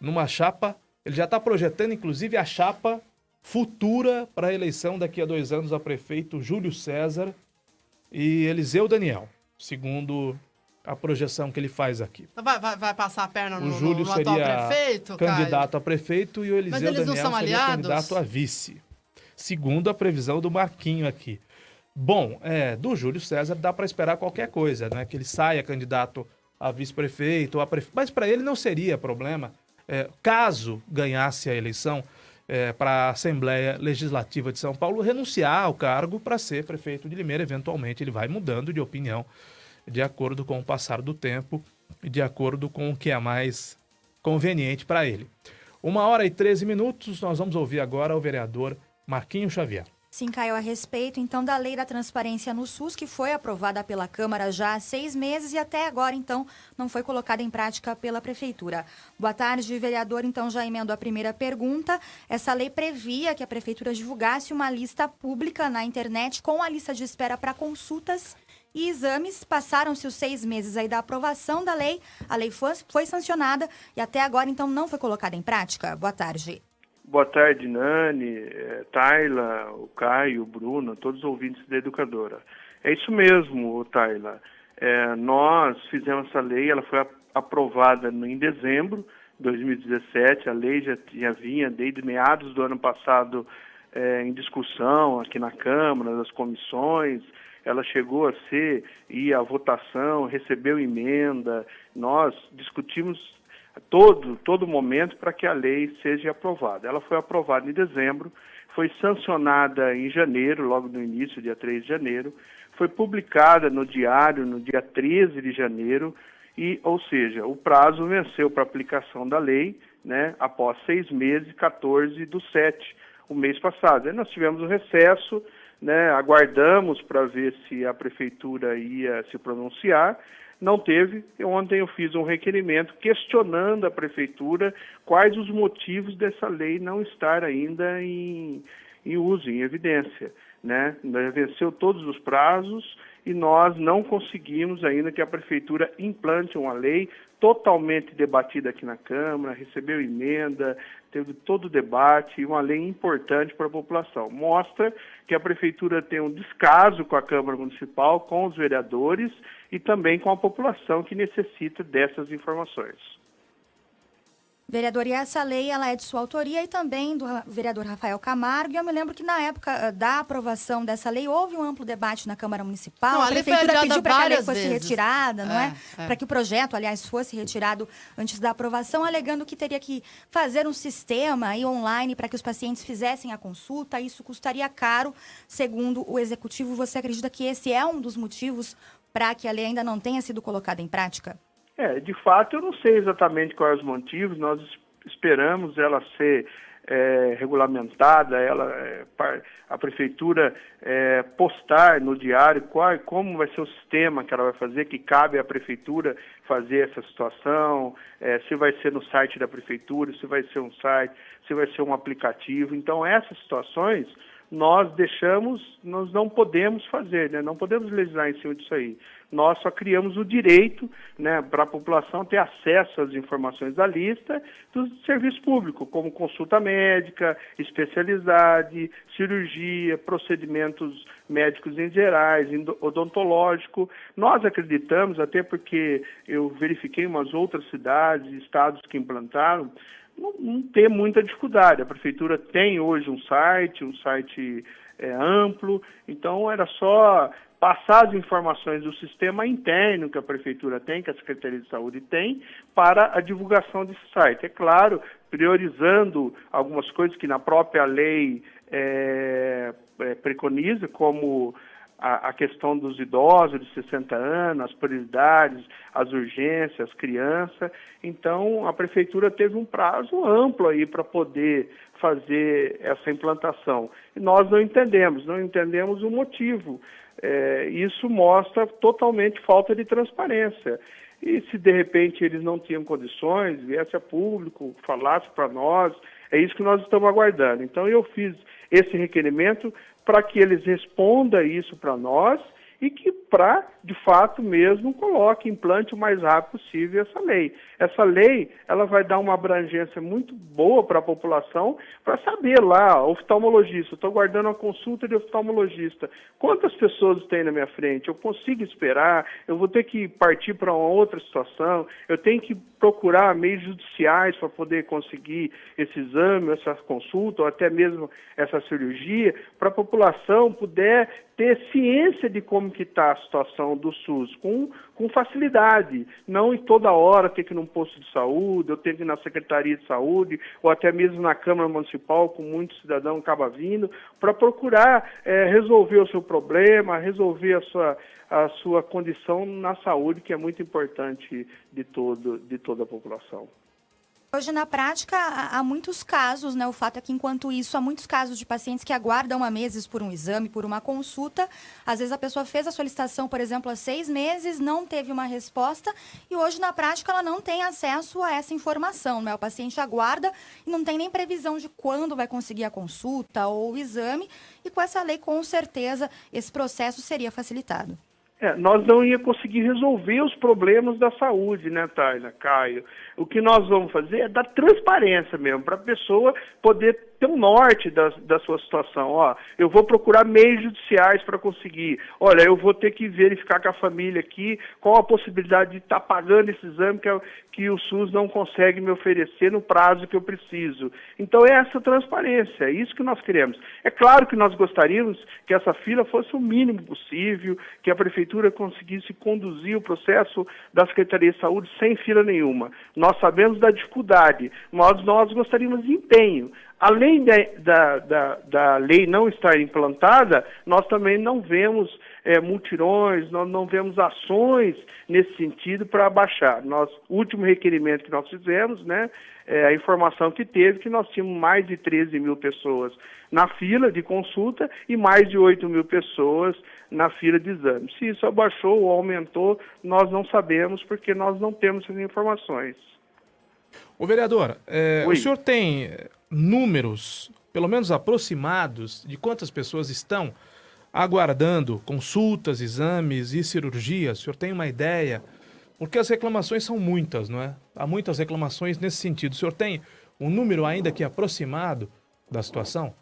numa chapa. Ele já está projetando, inclusive, a chapa futura para a eleição daqui a 2 anos a prefeito Júlio César e Eliseu Daniel, segundo a projeção que ele faz aqui.
Vai passar a perna
O Júlio
no atual
seria
prefeito,
candidato a prefeito e o
Mas
Eliseu
eles não
Daniel
são
seria
aliados?
candidato a vice, segundo a previsão do Marquinho aqui. Bom, do Júlio César dá para esperar qualquer coisa, né? Que ele saia candidato a vice-prefeito, ou a prefeito, mas para ele não seria problema, caso ganhasse a eleição para a Assembleia Legislativa de São Paulo, renunciar ao cargo para ser prefeito de Limeira. Eventualmente ele vai mudando de opinião de acordo com o passar do tempo e de acordo com o que é mais conveniente para ele. 1h13, nós vamos ouvir agora o vereador Marquinho Xavier.
Sim, Caio, a respeito, então, da Lei da Transparência no SUS, que foi aprovada pela Câmara já há 6 meses e até agora, então, não foi colocada em prática pela Prefeitura. Boa tarde, vereador. Então, já emendo a primeira pergunta. Essa lei previa que a Prefeitura divulgasse uma lista pública na internet com a lista de espera para consultas e exames. Passaram-se os 6 meses aí da aprovação da lei, a lei foi sancionada e até agora, então, não foi colocada em prática. Boa tarde.
Boa tarde, Nani, Tayla, o Caio, o Bruno, todos os ouvintes da Educadora. É isso mesmo, Tayla. Nós fizemos essa lei, ela foi aprovada em dezembro de 2017. A lei já vinha desde meados do ano passado em discussão aqui na Câmara, nas comissões. Ela chegou a ir à votação, recebeu emenda. Nós discutimos todo momento para que a lei seja aprovada. Ela foi aprovada em dezembro, foi sancionada em janeiro, logo no início, dia 3 de janeiro, foi publicada no Diário no dia 13 de janeiro, ou seja, o prazo venceu para aplicação da lei, né, após 6 meses, 14/7, o mês passado. Aí nós tivemos um recesso, né, aguardamos para ver se a Prefeitura ia se pronunciar. Não teve. Ontem eu fiz um requerimento questionando a Prefeitura quais os motivos dessa lei não estar ainda em uso, em evidência, né? Venceu todos os prazos e nós não conseguimos ainda que a Prefeitura implante uma lei totalmente debatida aqui na Câmara, recebeu emenda, teve todo o debate e uma lei importante para a população. Mostra que a Prefeitura tem um descaso com a Câmara Municipal, com os vereadores e também com a população que necessita dessas informações.
Vereador, e essa lei ela é de sua autoria e também do vereador Rafael Camargo. E eu me lembro que na época da aprovação dessa lei houve um amplo debate na Câmara Municipal.
Não,
a Prefeitura pediu para que a lei fosse
vezes.
retirada, não é? Para que o projeto, aliás, fosse retirado antes da aprovação, alegando que teria que fazer um sistema aí online para que os pacientes fizessem a consulta. Isso custaria caro, segundo o Executivo. Você acredita que esse é um dos motivos para que a lei ainda não tenha sido colocada em prática?
De fato, eu não sei exatamente quais os motivos. Nós esperamos ela ser regulamentada, a Prefeitura postar no Diário como vai ser o sistema que ela vai fazer, que cabe à Prefeitura fazer essa situação, se vai ser no site da Prefeitura, se vai ser um site, se vai ser um aplicativo. Então, essas situações nós não podemos fazer, né? Não podemos legislar em cima disso aí. Nós só criamos o direito, né, para a população ter acesso às informações da lista do serviço público, como consulta médica, especialidade, cirurgia, procedimentos médicos em gerais, odontológico. Nós acreditamos, até porque eu verifiquei umas outras cidades e estados que implantaram, não tem muita dificuldade. A Prefeitura tem hoje um site amplo, então era só passar as informações do sistema interno que a Prefeitura tem, que a Secretaria de Saúde tem, para a divulgação desse site. É claro, priorizando algumas coisas que na própria lei preconiza, como a questão dos idosos de 60 anos, as prioridades, as urgências, as crianças. Então, a Prefeitura teve um prazo amplo aí para poder fazer essa implantação. E nós não entendemos o motivo. Isso mostra totalmente falta de transparência. E se de repente eles não tinham condições, viesse a público, falasse para nós, É isso que nós estamos aguardando. Então eu fiz esse requerimento para que eles respondam isso para nós e que, de fato mesmo, coloque, implante o mais rápido possível essa lei. Essa lei, ela vai dar uma abrangência muito boa para a população, para saber lá, oftalmologista, estou guardando a consulta de oftalmologista, quantas pessoas tem na minha frente, eu consigo esperar, eu vou ter que partir para uma outra situação, eu tenho que procurar meios judiciais para poder conseguir esse exame, essa consulta, ou até mesmo essa cirurgia, para a população poder ter ciência de como que está a situação do SUS, com facilidade, não em toda hora ter que ir num posto de saúde, ou ter que ir na Secretaria de Saúde, ou até mesmo na Câmara Municipal, com muito cidadão acaba vindo, para procurar resolver o seu problema, resolver a sua condição na saúde, que é muito importante de toda a população.
Hoje, na prática, há muitos casos, né? O fato é que, enquanto isso, há muitos casos de pacientes que aguardam há meses por um exame, por uma consulta. Às vezes, a pessoa fez a solicitação, por exemplo, há 6 meses, não teve uma resposta e hoje, na prática, ela não tem acesso a essa informação, né? O paciente aguarda e não tem nem previsão de quando vai conseguir a consulta ou o exame. E com essa lei, com certeza, esse processo seria facilitado.
Nós não ia conseguir resolver os problemas da saúde, né, Tayla, Caio? O que nós vamos fazer é dar transparência mesmo, para a pessoa poder ter um norte da sua situação. Ó, eu vou procurar meios judiciais para conseguir. Olha, eu vou ter que verificar com a família aqui qual a possibilidade de estar pagando esse exame que o SUS não consegue me oferecer no prazo que eu preciso. Então é essa transparência, é isso que nós queremos. É claro que nós gostaríamos que essa fila fosse o mínimo possível, que a Prefeitura conseguisse conduzir o processo da Secretaria de Saúde sem fila nenhuma. Nós sabemos da dificuldade, mas nós gostaríamos de empenho. Além da lei não estar implantada, nós também não vemos mutirões, nós não vemos ações nesse sentido para abaixar. O último requerimento que nós fizemos, né, a informação que teve que nós tínhamos mais de 13 mil pessoas na fila de consulta e mais de 8 mil pessoas na fila de exame. Se isso abaixou ou aumentou, nós não sabemos porque nós não temos essas informações.
Ô vereador, o senhor tem números, pelo menos aproximados, de quantas pessoas estão aguardando consultas, exames e cirurgias? O senhor tem uma ideia? Porque as reclamações são muitas, não é? Há muitas reclamações nesse sentido. O senhor tem um número ainda que é aproximado da situação?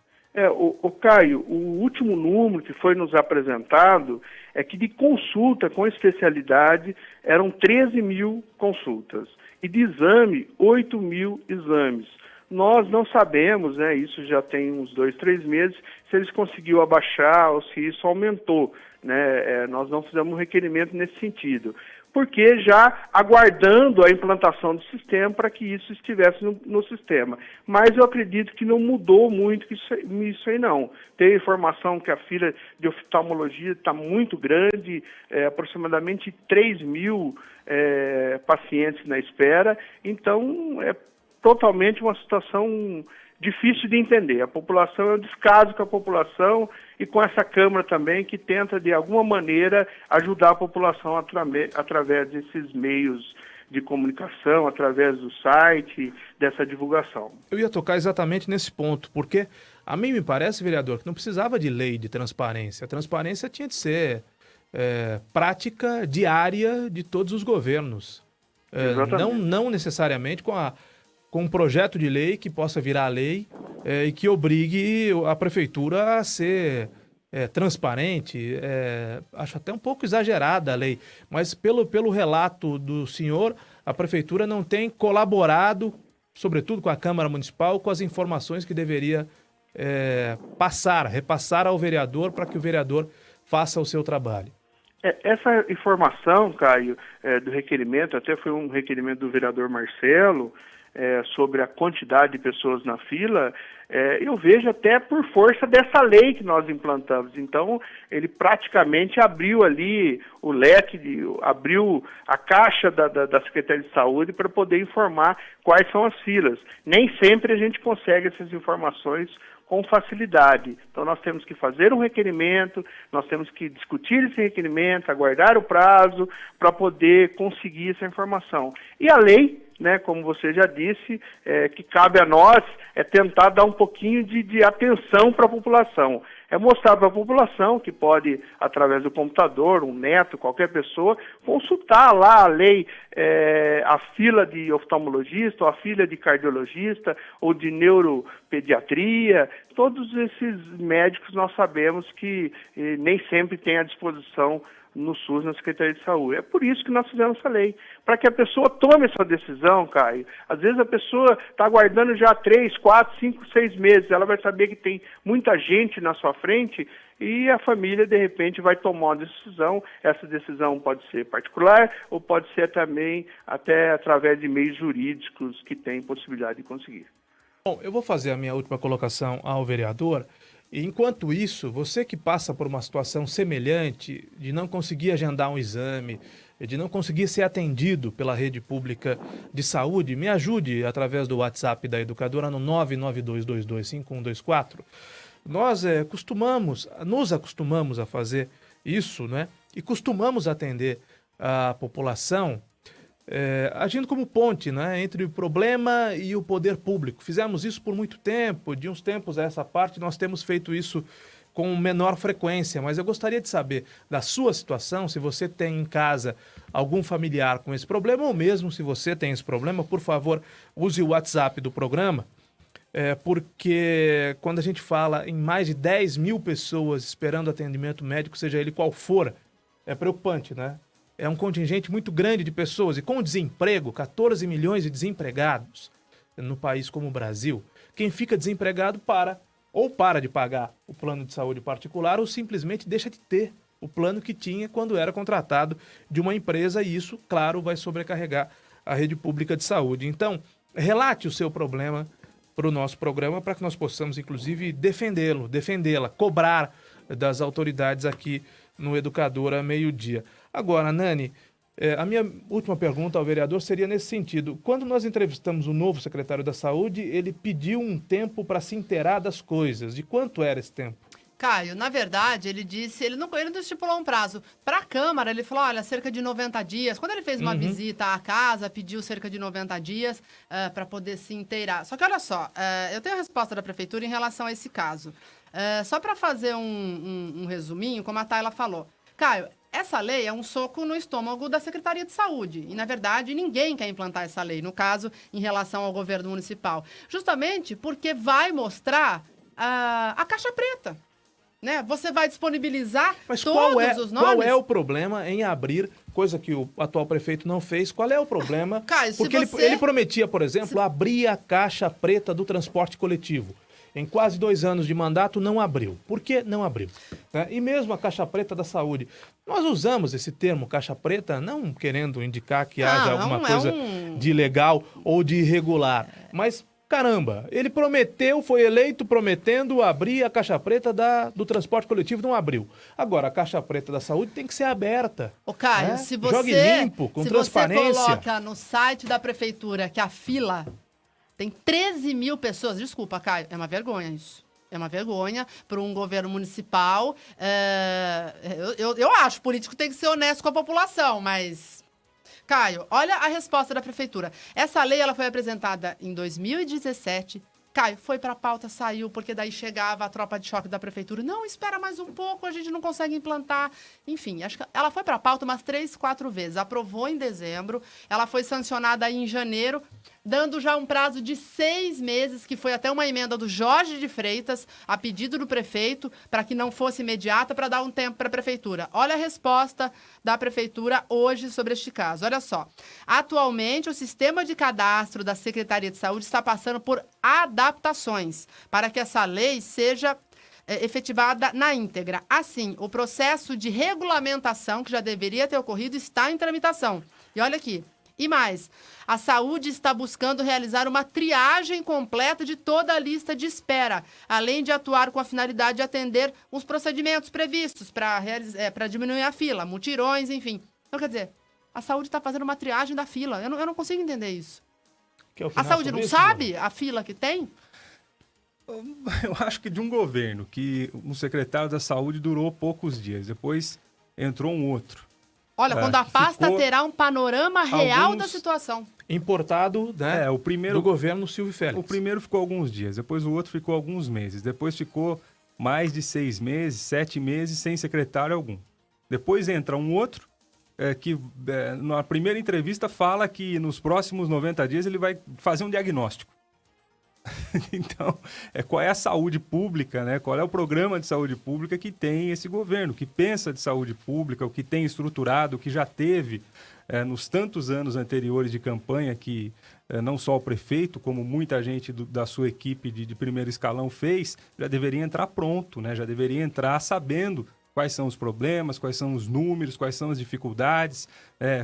Caio, o último número que foi nos apresentado é que de consulta com especialidade eram 13 mil consultas e de exame, 8 mil exames. Nós não sabemos, né, isso já tem uns 2, 3 meses, se eles conseguiram abaixar ou se isso aumentou, né? Nós não fizemos um requerimento nesse sentido, porque já aguardando a implantação do sistema para que isso estivesse no sistema. Mas eu acredito que não mudou muito isso aí não. Tem informação que a fila de oftalmologia está muito grande, aproximadamente 3 mil pacientes na espera, então é totalmente uma situação difícil de entender. A população é um descaso com a população e com essa Câmara também, que tenta, de alguma maneira, ajudar a população através desses meios de comunicação, através do site, dessa divulgação.
Eu ia tocar exatamente nesse ponto, porque a mim me parece, vereador, que não precisava de lei de transparência. A transparência tinha de ser prática diária de todos os governos. Não necessariamente com um projeto de lei que possa virar lei e que obrigue a prefeitura a ser transparente. Acho até um pouco exagerada a lei, mas pelo relato do senhor, a prefeitura não tem colaborado, sobretudo com a Câmara Municipal, com as informações que deveria repassar ao vereador para que o vereador faça o seu trabalho.
Essa informação, Caio, do requerimento, até foi um requerimento do vereador Marcelo, sobre a quantidade de pessoas na fila, eu vejo até por força dessa lei que nós implantamos. Então, ele praticamente abriu ali o leque, abriu a caixa da Secretaria de Saúde para poder informar quais são as filas. Nem sempre a gente consegue essas informações com facilidade. Então, nós temos que fazer um requerimento, nós temos que discutir esse requerimento, aguardar o prazo para poder conseguir essa informação. E a lei né, como você já disse, que cabe a nós tentar dar um pouquinho de atenção para a população. É mostrar para a população que pode, através do computador, um neto, qualquer pessoa, consultar lá a lei, a fila de oftalmologista, ou a fila de cardiologista, ou de neuropediatria. Todos esses médicos nós sabemos que nem sempre têm à disposição no SUS, na Secretaria de Saúde. É por isso que nós fizemos essa lei, para que a pessoa tome essa decisão, Caio. Às vezes a pessoa está aguardando já 3, 4, 5, 6 meses, ela vai saber que tem muita gente na sua frente e a família, de repente, vai tomar uma decisão. Essa decisão pode ser particular ou pode ser também até através de meios jurídicos que tem possibilidade de conseguir.
Bom, eu vou fazer a minha última colocação ao vereador. E enquanto isso, você que passa por uma situação semelhante de não conseguir agendar um exame, de não conseguir ser atendido pela rede pública de saúde, me ajude através do WhatsApp da educadora no 992225124. Nós nos acostumamos a fazer isso, né? E costumamos atender a população agindo como ponte, né, entre o problema e o poder público. Fizemos isso por muito tempo, de uns tempos a essa parte nós temos feito isso com menor frequência, mas eu gostaria de saber da sua situação, se você tem em casa algum familiar com esse problema, ou mesmo se você tem esse problema, por favor, use o WhatsApp do programa, porque quando a gente fala em mais de 10 mil pessoas esperando atendimento médico, seja ele qual for, é preocupante, né? É um contingente muito grande de pessoas e com o desemprego, 14 milhões de desempregados no país como o Brasil, quem fica desempregado para de pagar o plano de saúde particular ou simplesmente deixa de ter o plano que tinha quando era contratado de uma empresa e isso, claro, vai sobrecarregar a rede pública de saúde. Então, relate o seu problema para o nosso programa para que nós possamos, inclusive, defendê-la, cobrar das autoridades aqui no Educadora Meio-Dia. Agora, Nani, a minha última pergunta ao vereador seria nesse sentido. Quando nós entrevistamos o novo secretário da Saúde, ele pediu um tempo para se inteirar das coisas. De quanto era esse tempo?
Caio, na verdade, ele disse, ele não estipulou um prazo. Para a Câmara, ele falou, olha, cerca de 90 dias. Quando ele fez uma visita à casa, pediu cerca de 90 dias para poder se inteirar. Só que olha só, eu tenho a resposta da Prefeitura em relação a esse caso. Só para fazer um resuminho, como a Tayla falou. Caio, essa lei é um soco no estômago da Secretaria de Saúde. E, na verdade, ninguém quer implantar essa lei, no caso, em relação ao governo municipal. Justamente porque vai mostrar a caixa preta. Né? Você vai disponibilizar os nomes.
Qual é o problema em abrir, coisa que o atual prefeito não fez, qual é o problema?
Caio,
porque ele prometia, por exemplo, abrir a caixa preta do transporte coletivo. Em quase 2 anos de mandato, não abriu. Por que não abriu? E mesmo a caixa preta da saúde. Nós usamos esse termo caixa preta não querendo indicar que haja alguma coisa de ilegal ou de irregular. Mas, caramba, ele prometeu, foi eleito prometendo abrir a caixa preta do transporte coletivo, não abriu. Agora, a caixa preta da saúde tem que ser aberta.
Ô, Caio, se você...
Jogue limpo, com transparência.
Se você coloca no site da prefeitura que a fila... Tem 13 mil pessoas. Desculpa, Caio, é uma vergonha isso. É uma vergonha para um governo municipal. Eu acho que o político tem que ser honesto com a população, mas... Caio, olha a resposta da prefeitura. Essa lei ela foi apresentada em 2017. Caio, foi para a pauta, saiu, porque daí chegava a tropa de choque da prefeitura. Não, espera mais um pouco, a gente não consegue implantar. Enfim, acho que ela foi para a pauta umas 3, 4 vezes. Aprovou em dezembro, ela foi sancionada aí em janeiro, dando já um prazo de 6 meses, que foi até uma emenda do Jorge de Freitas, a pedido do prefeito, para que não fosse imediata, para dar um tempo para a prefeitura. Olha a resposta da prefeitura hoje sobre este caso. Olha só. Atualmente, o sistema de cadastro da Secretaria de Saúde está passando por adaptações para que essa lei seja efetivada na íntegra. Assim, o processo de regulamentação, que já deveria ter ocorrido, está em tramitação. E olha aqui. E mais, a saúde está buscando realizar uma triagem completa de toda a lista de espera, além de atuar com a finalidade de atender os procedimentos previstos para diminuir a fila, mutirões, enfim. Então, quer dizer, a saúde está fazendo uma triagem da fila. Eu não consigo entender isso. A saúde não sabe a fila que tem?
Eu acho que de um governo que um secretário da saúde durou poucos dias, depois entrou um outro.
Olha, quando a pasta terá um panorama real da situação.
Importado, né?
O primeiro,
do governo Silvio Félix.
O primeiro ficou alguns dias, depois o outro ficou alguns meses, depois ficou mais de 6 meses, 7 meses sem secretário algum. Depois entra um outro que na primeira entrevista fala que nos próximos 90 dias ele vai fazer um diagnóstico. Então, qual é a saúde pública, né? Qual é o programa de saúde pública que tem esse governo, que pensa de saúde pública, o que tem estruturado, o que já teve nos tantos anos anteriores de campanha que não só o prefeito, como muita gente da sua equipe de primeiro escalão fez, já deveria entrar pronto, né? Já deveria entrar sabendo quais são os problemas, quais são os números, quais são as dificuldades,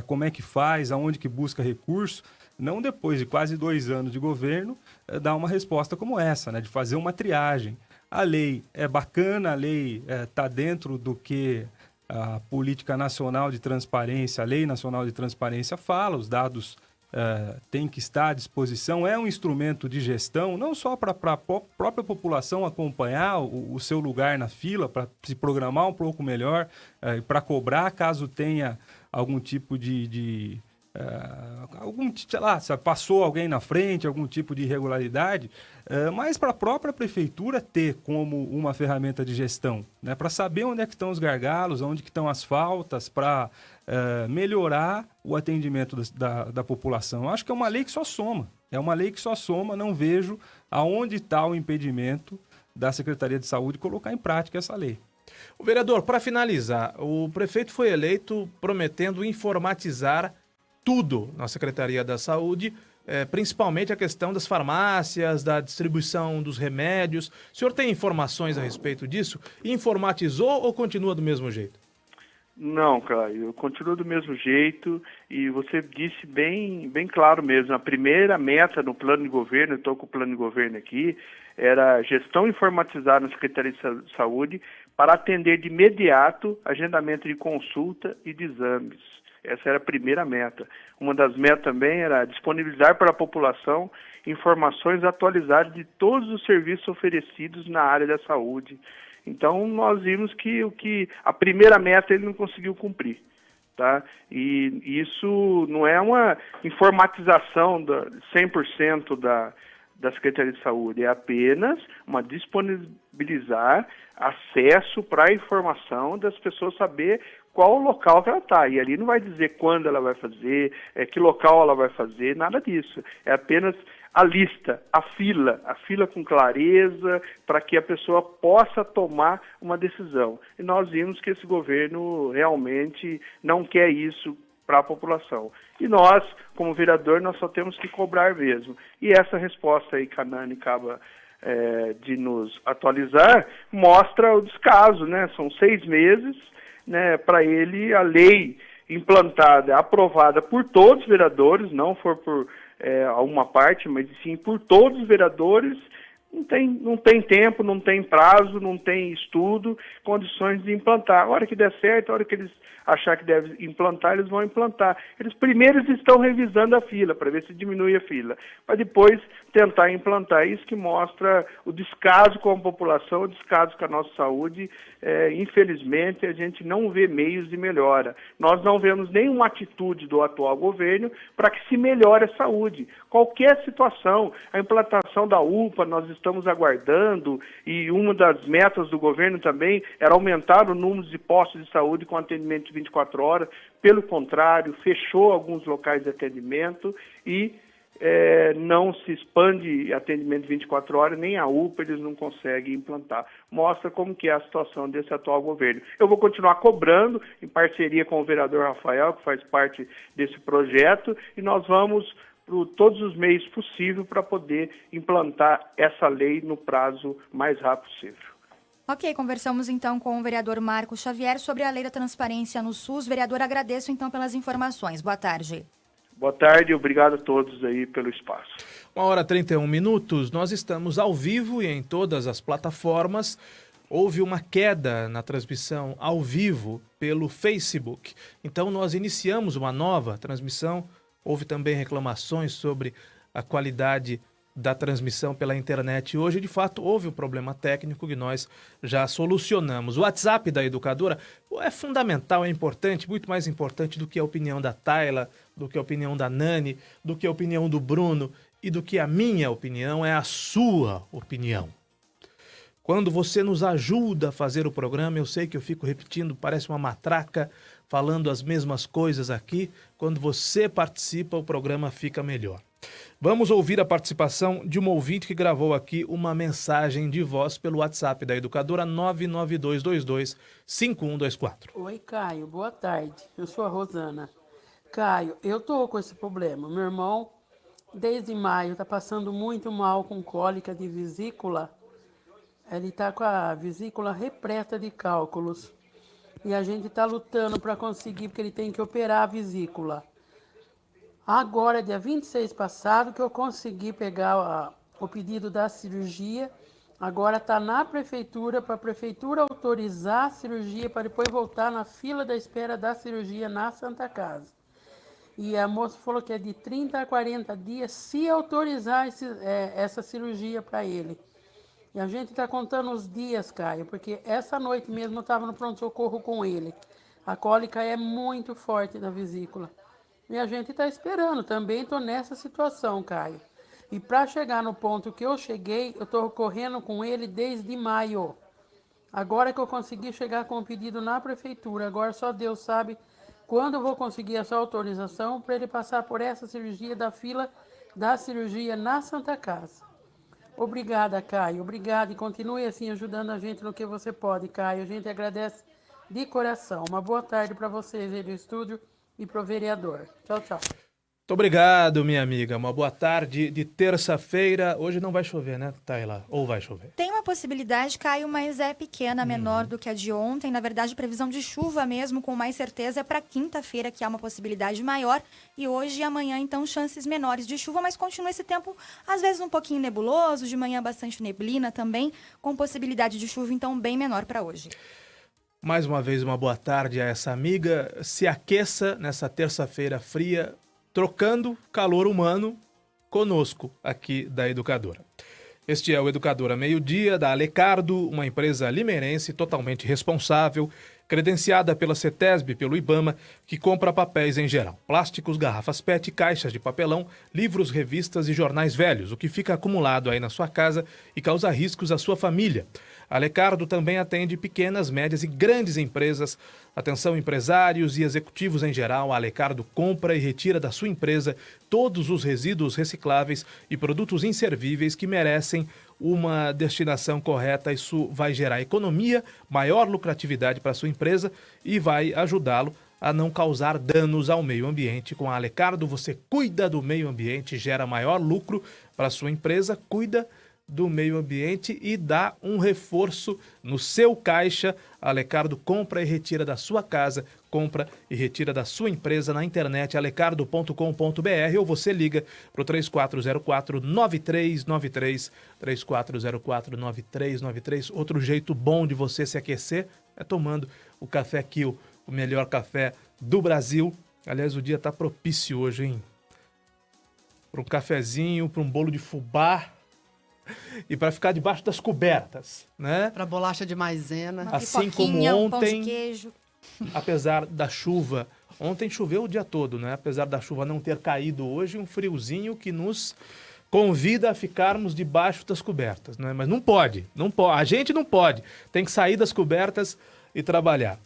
como é que faz, aonde que busca recurso. Não depois de quase 2 anos de governo, dar uma resposta como essa, né? De fazer uma triagem. A lei é bacana, a lei está dentro do que a Política Nacional de Transparência, a Lei Nacional de Transparência fala, os dados têm que estar à disposição, é um instrumento de gestão, não só para a própria população acompanhar o seu lugar na fila, para se programar um pouco melhor, para cobrar caso tenha algum tipo de sei lá, passou alguém na frente, algum tipo de irregularidade, mas para a própria prefeitura ter como uma ferramenta de gestão, né, para saber onde é que estão os gargalos, onde que estão as faltas, para melhorar o atendimento da população. Eu acho que é uma lei que só soma, não vejo aonde está o impedimento da Secretaria de Saúde colocar em prática essa lei.
O vereador, para finalizar, o prefeito foi eleito prometendo informatizar tudo na Secretaria da Saúde, principalmente a questão das farmácias, da distribuição dos remédios. O senhor tem informações a respeito disso? Informatizou ou continua do mesmo jeito?
Não, Caio, continua do mesmo jeito e você disse bem claro mesmo. A primeira meta no plano de governo, eu estou com o plano de governo aqui, era gestão informatizada na Secretaria de Saúde para atender de imediato agendamento de consulta e de exames. Essa era a primeira meta. Uma das metas também era disponibilizar para a população informações atualizadas de todos os serviços oferecidos na área da saúde. Então, nós vimos que a primeira meta ele não conseguiu cumprir. Tá? E isso não é uma informatização 100% da Secretaria de Saúde, é apenas uma disponibilizar acesso para a informação das pessoas saber qual o local que ela está. E ali não vai dizer quando ela vai fazer, que local ela vai fazer, nada disso. É apenas a lista, a fila com clareza, para que a pessoa possa tomar uma decisão. E nós vimos que esse governo realmente não quer isso para a população. E nós, como vereador, nós só temos que cobrar mesmo. E essa resposta aí que a Nani acaba de nos atualizar, mostra o descaso, né? São 6 meses, né, para ele, a lei implantada, aprovada por todos os vereadores, não for por uma parte, mas sim por todos os vereadores, não tem tempo, não tem prazo, não tem estudo, condições de implantar. A hora que der certo, a hora que eles achar que devem implantar, eles vão implantar. Eles primeiro estão revisando a fila, para ver se diminui a fila, para depois tentar implantar. Isso que mostra o descaso com a população, o descaso com a nossa saúde. Infelizmente, a gente não vê meios de melhora. Nós não vemos nenhuma atitude do atual governo para que se melhore a saúde. Qualquer situação, a implantação da UPA, nós estamos aguardando, e uma das metas do governo também era aumentar o número de postos de saúde com atendimento de 24 horas. Pelo contrário, fechou alguns locais de atendimento e não se expande atendimento de 24 horas, nem a UPA eles não conseguem implantar. Mostra como que é a situação desse atual governo. Eu vou continuar cobrando, em parceria com o vereador Rafael, que faz parte desse projeto, e nós vamos por todos os meios possíveis para poder implantar essa lei no prazo mais rápido possível.
Ok, conversamos então com o vereador Marcos Xavier sobre a lei da transparência no SUS. Vereador, agradeço então pelas informações. Boa tarde.
Boa tarde, obrigado a todos aí pelo espaço.
1h31, nós estamos ao vivo e em todas as plataformas. Houve uma queda na transmissão ao vivo pelo Facebook. Então nós iniciamos uma nova transmissão. Houve também reclamações sobre a qualidade da transmissão pela internet hoje. De fato, houve um problema técnico que nós já solucionamos. O WhatsApp da educadora é fundamental, é importante, muito mais importante do que a opinião da Tayla, do que a opinião da Nani, do que a opinião do Bruno e do que a minha opinião, é a sua opinião. Quando você nos ajuda a fazer o programa, eu sei que eu fico repetindo, parece uma matraca, falando as mesmas coisas aqui. Quando você participa, o programa fica melhor. Vamos ouvir a participação de uma ouvinte que gravou aqui uma mensagem de voz pelo WhatsApp da educadora 992225124.
Oi, Caio, boa tarde. Eu sou a Rosana. Caio, eu tô com esse problema. Meu irmão, desde maio, tá passando muito mal com cólica de vesícula. Ele tá com a vesícula repleta de cálculos. E a gente tá lutando para conseguir, porque ele tem que operar a vesícula. Agora, dia 26 passado, que eu consegui pegar o pedido da cirurgia. Agora está na prefeitura, para a prefeitura autorizar a cirurgia, para depois voltar na fila da espera da cirurgia na Santa Casa. E a moça falou que é de 30 a 40 dias se autorizar essa cirurgia para ele. E a gente está contando os dias, Caio, porque essa noite mesmo eu estava no pronto-socorro com ele. A cólica é muito forte da vesícula. E a gente está esperando, também estou nessa situação, Caio. E para chegar no ponto que eu cheguei, eu estou correndo com ele desde maio. Agora que eu consegui chegar com o pedido na prefeitura, agora só Deus sabe quando eu vou conseguir essa autorização para ele passar por essa cirurgia da fila da cirurgia na Santa Casa. Obrigada, Caio. Obrigada e continue assim ajudando a gente no que você pode, Caio. A gente agradece de coração. Uma boa tarde para vocês aí do estúdio e para o vereador. Tchau, tchau.
Muito obrigado, minha amiga. Uma boa tarde de terça-feira. Hoje não vai chover, né, Tayla? Ou vai chover?
Tem uma possibilidade, Caio, mas é pequena, menor do que a de ontem. Na verdade, previsão de chuva mesmo, com mais certeza, é para quinta-feira, que há uma possibilidade maior. E hoje e amanhã, então, chances menores de chuva, mas continua esse tempo, às vezes, um pouquinho nebuloso. De manhã, bastante neblina também, com possibilidade de chuva, então, bem menor para hoje.
Mais uma vez, uma boa tarde a essa amiga. Se aqueça nessa terça-feira fria, trocando calor humano conosco aqui da Educadora. Este é o Educadora Meio-Dia da Alecardo, uma empresa limeirense totalmente responsável, credenciada pela CETESB e pelo IBAMA, que compra papéis em geral. Plásticos, garrafas PET, caixas de papelão, livros, revistas e jornais velhos, o que fica acumulado aí na sua casa e causa riscos à sua família. A Alecardo também atende pequenas, médias e grandes empresas. Atenção, empresários e executivos em geral, a Alecardo compra e retira da sua empresa todos os resíduos recicláveis e produtos inservíveis que merecem uma destinação correta. Isso vai gerar economia, maior lucratividade para a sua empresa e vai ajudá-lo a não causar danos ao meio ambiente. Com a Alecardo, você cuida do meio ambiente, gera maior lucro para a sua empresa, cuida do meio ambiente e dá um reforço no seu caixa. A Alecardo compra e retira da sua casa, compra e retira da sua empresa na internet alecardo.com.br ou você liga para o 3404-9393, 3404-9393. Outro jeito bom de você se aquecer é tomando o Café Kill, o melhor café do Brasil. Aliás, o dia está propício hoje, hein? Para um cafezinho, para um bolo de fubá, e para ficar debaixo das cobertas, né?
Para bolacha de maisena.
Assim como ontem,
pão de queijo.
Apesar da chuva, ontem choveu o dia todo, né? Apesar da chuva não ter caído hoje, um friozinho que nos convida a ficarmos debaixo das cobertas, né? Mas não pode, a gente não pode, tem que sair das cobertas e trabalhar.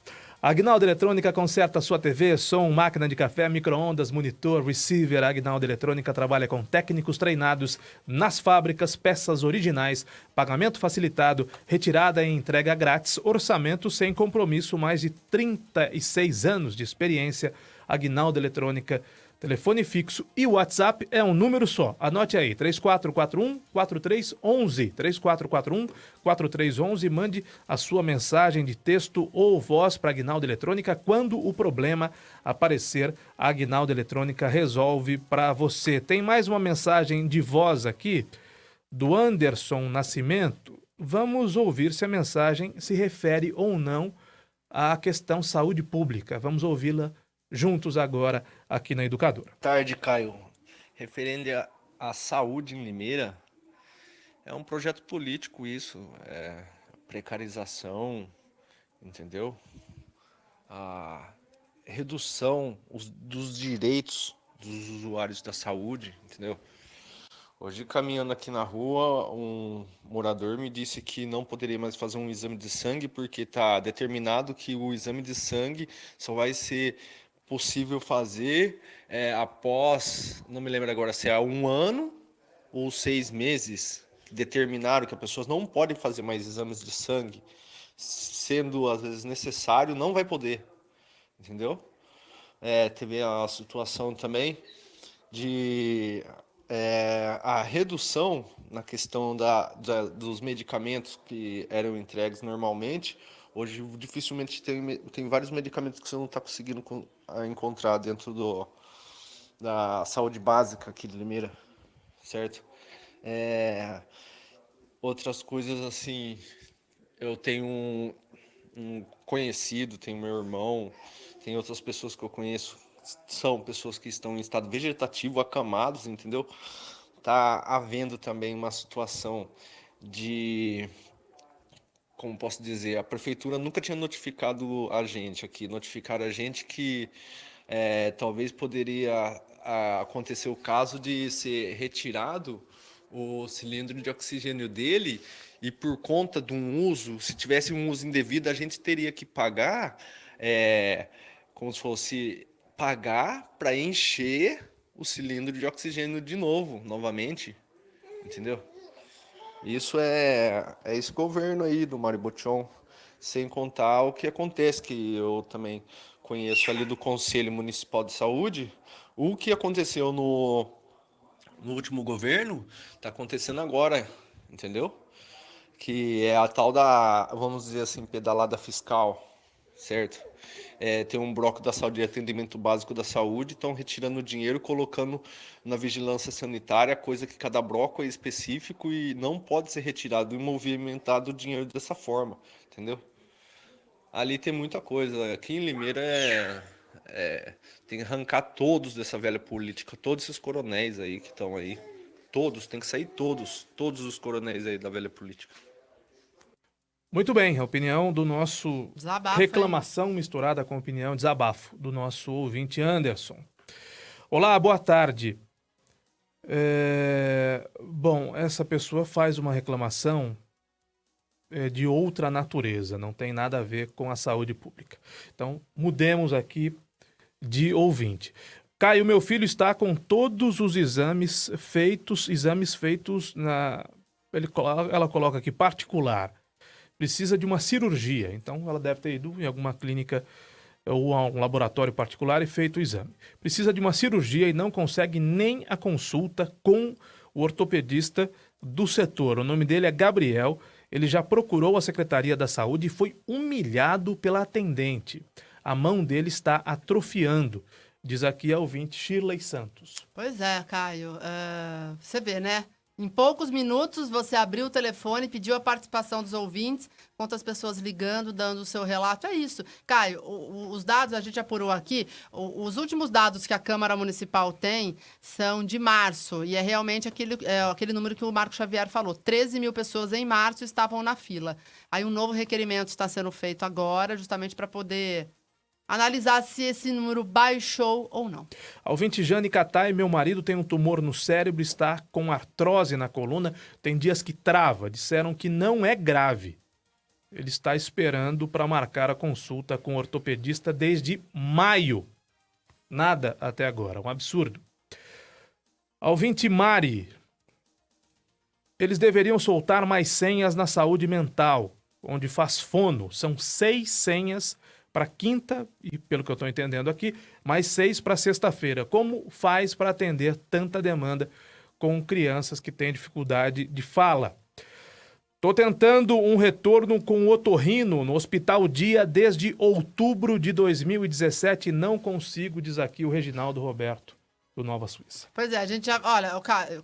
A Agnaldo Eletrônica conserta sua TV, som, máquina de café, micro-ondas, monitor, receiver. A Agnaldo Eletrônica trabalha com técnicos treinados nas fábricas, peças originais, pagamento facilitado, retirada e entrega grátis, orçamento sem compromisso, mais de 36 anos de experiência. Agnaldo Eletrônica, telefone fixo e o WhatsApp é um número só. Anote aí, 3441-4311, 3441-4311. Mande a sua mensagem de texto ou voz para a Agnaldo Eletrônica. Quando o problema aparecer, a Agnaldo Eletrônica resolve para você. Tem mais uma mensagem de voz aqui, do Anderson Nascimento. Vamos ouvir se a mensagem se refere ou não à questão saúde pública. Vamos ouvi-la juntos agora aqui na Educadora.
Boa tarde, Caio. Referente à saúde em Limeira, É um projeto político isso, precarização, entendeu? A redução dos direitos dos usuários da saúde, entendeu? Hoje, caminhando aqui na rua, um morador me disse que não poderia mais fazer um exame de sangue porque está determinado que o exame de sangue só vai ser possível fazer após, não me lembro agora se é 1 ano ou 6 meses, que determinaram que as pessoas não podem fazer mais exames de sangue, sendo às vezes necessário, não vai poder, entendeu? Teve a situação também de a redução na questão dos medicamentos que eram entregues normalmente. Hoje, dificilmente tem vários medicamentos que você não está conseguindo encontrar dentro da saúde básica aqui de Limeira, certo? Outras coisas assim, eu tenho um conhecido, tenho meu irmão, tem outras pessoas que eu conheço, são pessoas que estão em estado vegetativo, acamados, entendeu? Tá havendo também uma situação de, como posso dizer, a prefeitura nunca tinha notificado a gente aqui, notificaram a gente que talvez poderia acontecer o caso de ser retirado o cilindro de oxigênio dele e por conta de um uso, se tivesse um uso indevido, a gente teria que pagar, como se fosse pagar para encher o cilindro de oxigênio de novo, novamente, entendeu? Isso é esse governo aí do Mário Botion, sem contar o que acontece, que eu também conheço ali do Conselho Municipal de Saúde, o que aconteceu no último governo, está acontecendo agora, entendeu? Que é a tal da, vamos dizer assim, pedalada fiscal, certo? Tem um bloco da saúde de atendimento básico da saúde, estão retirando dinheiro, colocando na vigilância sanitária, coisa que cada bloco é específico e não pode ser retirado e movimentado o dinheiro dessa forma, entendeu? Ali tem muita coisa. Aqui em Limeira tem que arrancar todos dessa velha política, todos esses coronéis aí que estão aí. Todos, tem que sair todos os coronéis aí da velha política.
Muito bem, a opinião do nosso
Desabafo,
reclamação misturada com opinião, desabafo do nosso ouvinte Anderson. Olá, boa tarde. Bom, essa pessoa faz uma reclamação de outra natureza, não tem nada a ver com a saúde pública. Então, mudemos aqui de ouvinte. Caio, meu filho está com todos os exames feitos ela coloca aqui particular. Precisa de uma cirurgia, então ela deve ter ido em alguma clínica ou a um laboratório particular e feito o exame. Precisa de uma cirurgia e não consegue nem a consulta com o ortopedista do setor. O nome dele é Gabriel, ele já procurou a Secretaria da Saúde e foi humilhado pela atendente. A mão dele está atrofiando, diz aqui a ouvinte Shirley Santos.
Pois é, Caio, você vê, né? Em poucos minutos, você abriu o telefone, pediu a participação dos ouvintes, quantas pessoas ligando, dando o seu relato. É isso. Caio, os dados, a gente apurou aqui, os últimos dados que a Câmara Municipal tem são de março, e é realmente aquele número que o Marco Xavier falou. 13 mil pessoas em março estavam na fila. Aí um novo requerimento está sendo feito agora, justamente para poder analisar se esse número baixou ou não.
A ouvinte Jane Catai, meu marido tem um tumor no cérebro, está com artrose na coluna, tem dias que trava, disseram que não é grave. Ele está esperando para marcar a consulta com o ortopedista desde maio. Nada até agora, um absurdo. A ouvinte Mari, eles deveriam soltar mais senhas na saúde mental, onde faz fono, são 6 senhas para quinta, e pelo que eu estou entendendo aqui, mais 6 para sexta-feira. Como faz para atender tanta demanda com crianças que têm dificuldade de fala? Estou tentando um retorno com o otorrino no Hospital Dia desde outubro de 2017 e não consigo, diz aqui o Reginaldo Roberto, do Nova Suíça.
Pois é, a gente já... Olha,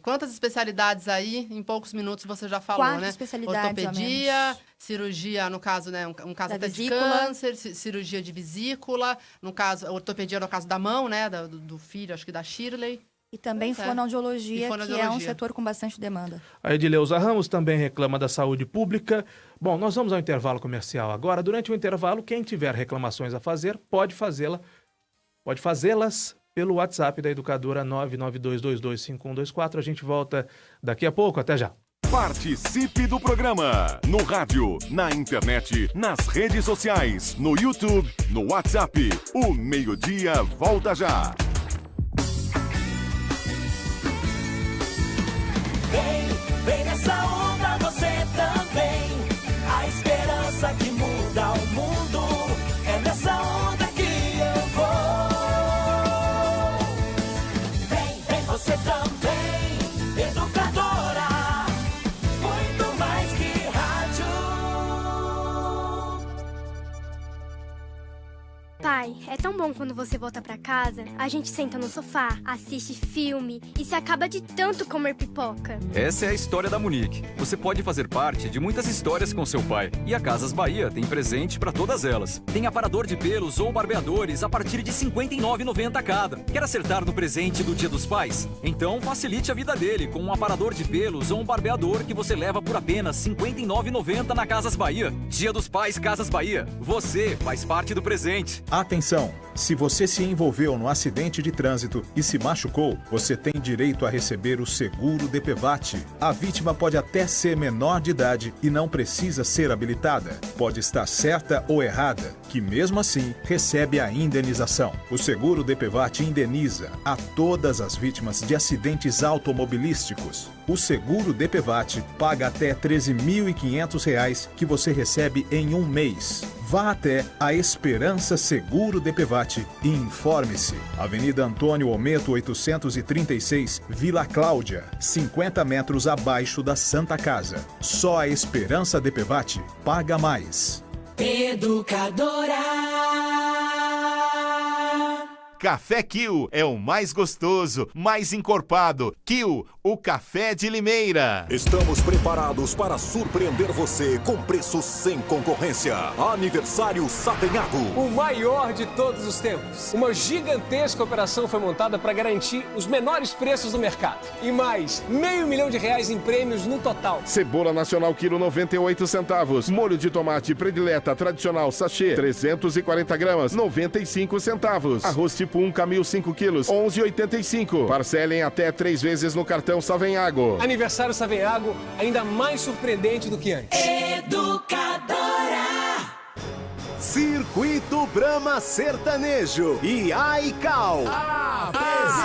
quantas especialidades aí, em poucos minutos você já falou,
4
né?
especialidades,
ortopedia, cirurgia, no caso, né? Um caso até de câncer, cirurgia de vesícula, no caso, ortopedia no caso da mão, né? Do filho, acho que da Shirley.
E também
Pois é.
fonoaudiologia,
E
que é um
fonoaudiologia.
setor com bastante demanda.
A Edileuza Ramos também reclama da saúde pública. Bom, nós vamos ao intervalo comercial agora. Durante o intervalo, quem tiver reclamações a fazer, pode fazê-las pelo WhatsApp da educadora 992225124. A gente volta daqui a pouco. Até já.
Participe do programa no rádio, na internet, nas redes sociais, no YouTube, no WhatsApp. O Meio-Dia volta já.
Vem nessa onda você também. A esperança que muda o mundo. É nessa onda que eu vou. Vem você também. Educadora. Muito mais que rádio.
Pai, é tão bom quando você volta pra casa, a gente senta no sofá, assiste filme e se acaba de tanto comer pipoca.
Essa é a história da Monique. Você pode fazer parte de muitas histórias com seu pai. E a Casas Bahia tem presente para todas elas. Tem aparador de pelos ou barbeadores a partir de R$ 59,90 cada. Quer acertar no presente do Dia dos Pais? Então facilite a vida dele com um aparador de pelos ou um barbeador que você leva por apenas R$ 59,90 na Casas Bahia. Dia dos Pais Casas Bahia. Você faz parte do presente.
Atenção! Se você se envolveu no acidente de trânsito e se machucou, você tem direito a receber o seguro DPVAT. A vítima pode até ser menor de idade e não precisa ser habilitada. Pode estar certa ou errada, que mesmo assim recebe a indenização. O seguro DPVAT indeniza a todas as vítimas de acidentes automobilísticos. O seguro DPVAT paga até R$ 13.500 que você recebe em um mês. Vá até a Esperança Seguro DPVAT e informe-se. Avenida Antônio Ometo 836, Vila Cláudia, 50 metros abaixo da Santa Casa. Só a Esperança DPVAT paga mais.
Educadora.
Café Kill é o mais gostoso, mais encorpado. Kill, o café de Limeira.
Estamos preparados para surpreender você com preços sem concorrência. Aniversário Savenhago.
O maior de todos os tempos. Uma gigantesca operação foi montada para garantir os menores preços do mercado. E mais, R$500 mil em prêmios no total.
Cebola nacional quilo 98 centavos. Molho de tomate predileta tradicional sachê 340 gramas 95 centavos. Arroz tipo 1 Camil 5 quilos 11,85. Parcelem até 3 vezes no cartão Savenhago.
Aniversário Savenhago ainda mais surpreendente do que antes.
Educadora.
Circuito Brahma Sertanejo e Aical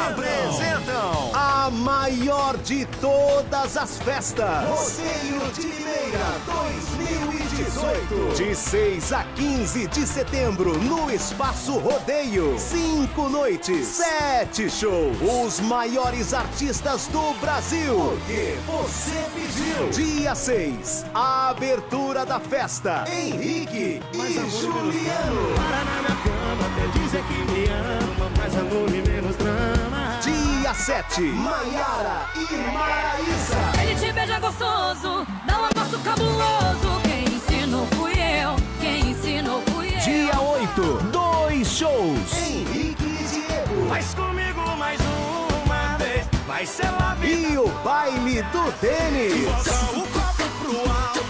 apresentam a maior de todas as festas. Rodeio de Limeira 2018. De 6 a 15 de setembro no Espaço Rodeio. 5 noites, 7 shows. Os maiores artistas do Brasil. Porque você pediu. Dia 6, a abertura da festa. Henrique e Juliano.
Para na minha cama, até dizer que me ama, mais amor e menos drama.
Dia 7, Maiara e Maraísa.
Ele te beija gostoso, dá um abraço cabuloso. Quem ensinou fui eu, quem ensinou fui eu.
Dia 8, 2 shows.
Henrique e Diego. Faz comigo mais uma vez, vai ser lá.
E o baile do Denis.
Bota o copo pro alto,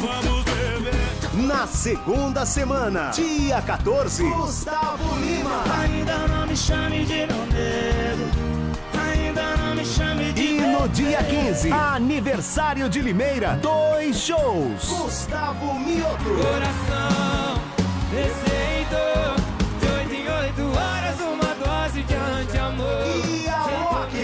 vamos beber.
Na segunda semana, dia 14, Gustavo Lima.
Ainda não me chame de meu nego. Ainda não me chame de
E no dia 15, aniversário de Limeira, 2 shows.
Gustavo Mioto. Coração, receito, de 8 em 8 horas, uma dose de anti-amor.
E a Rock.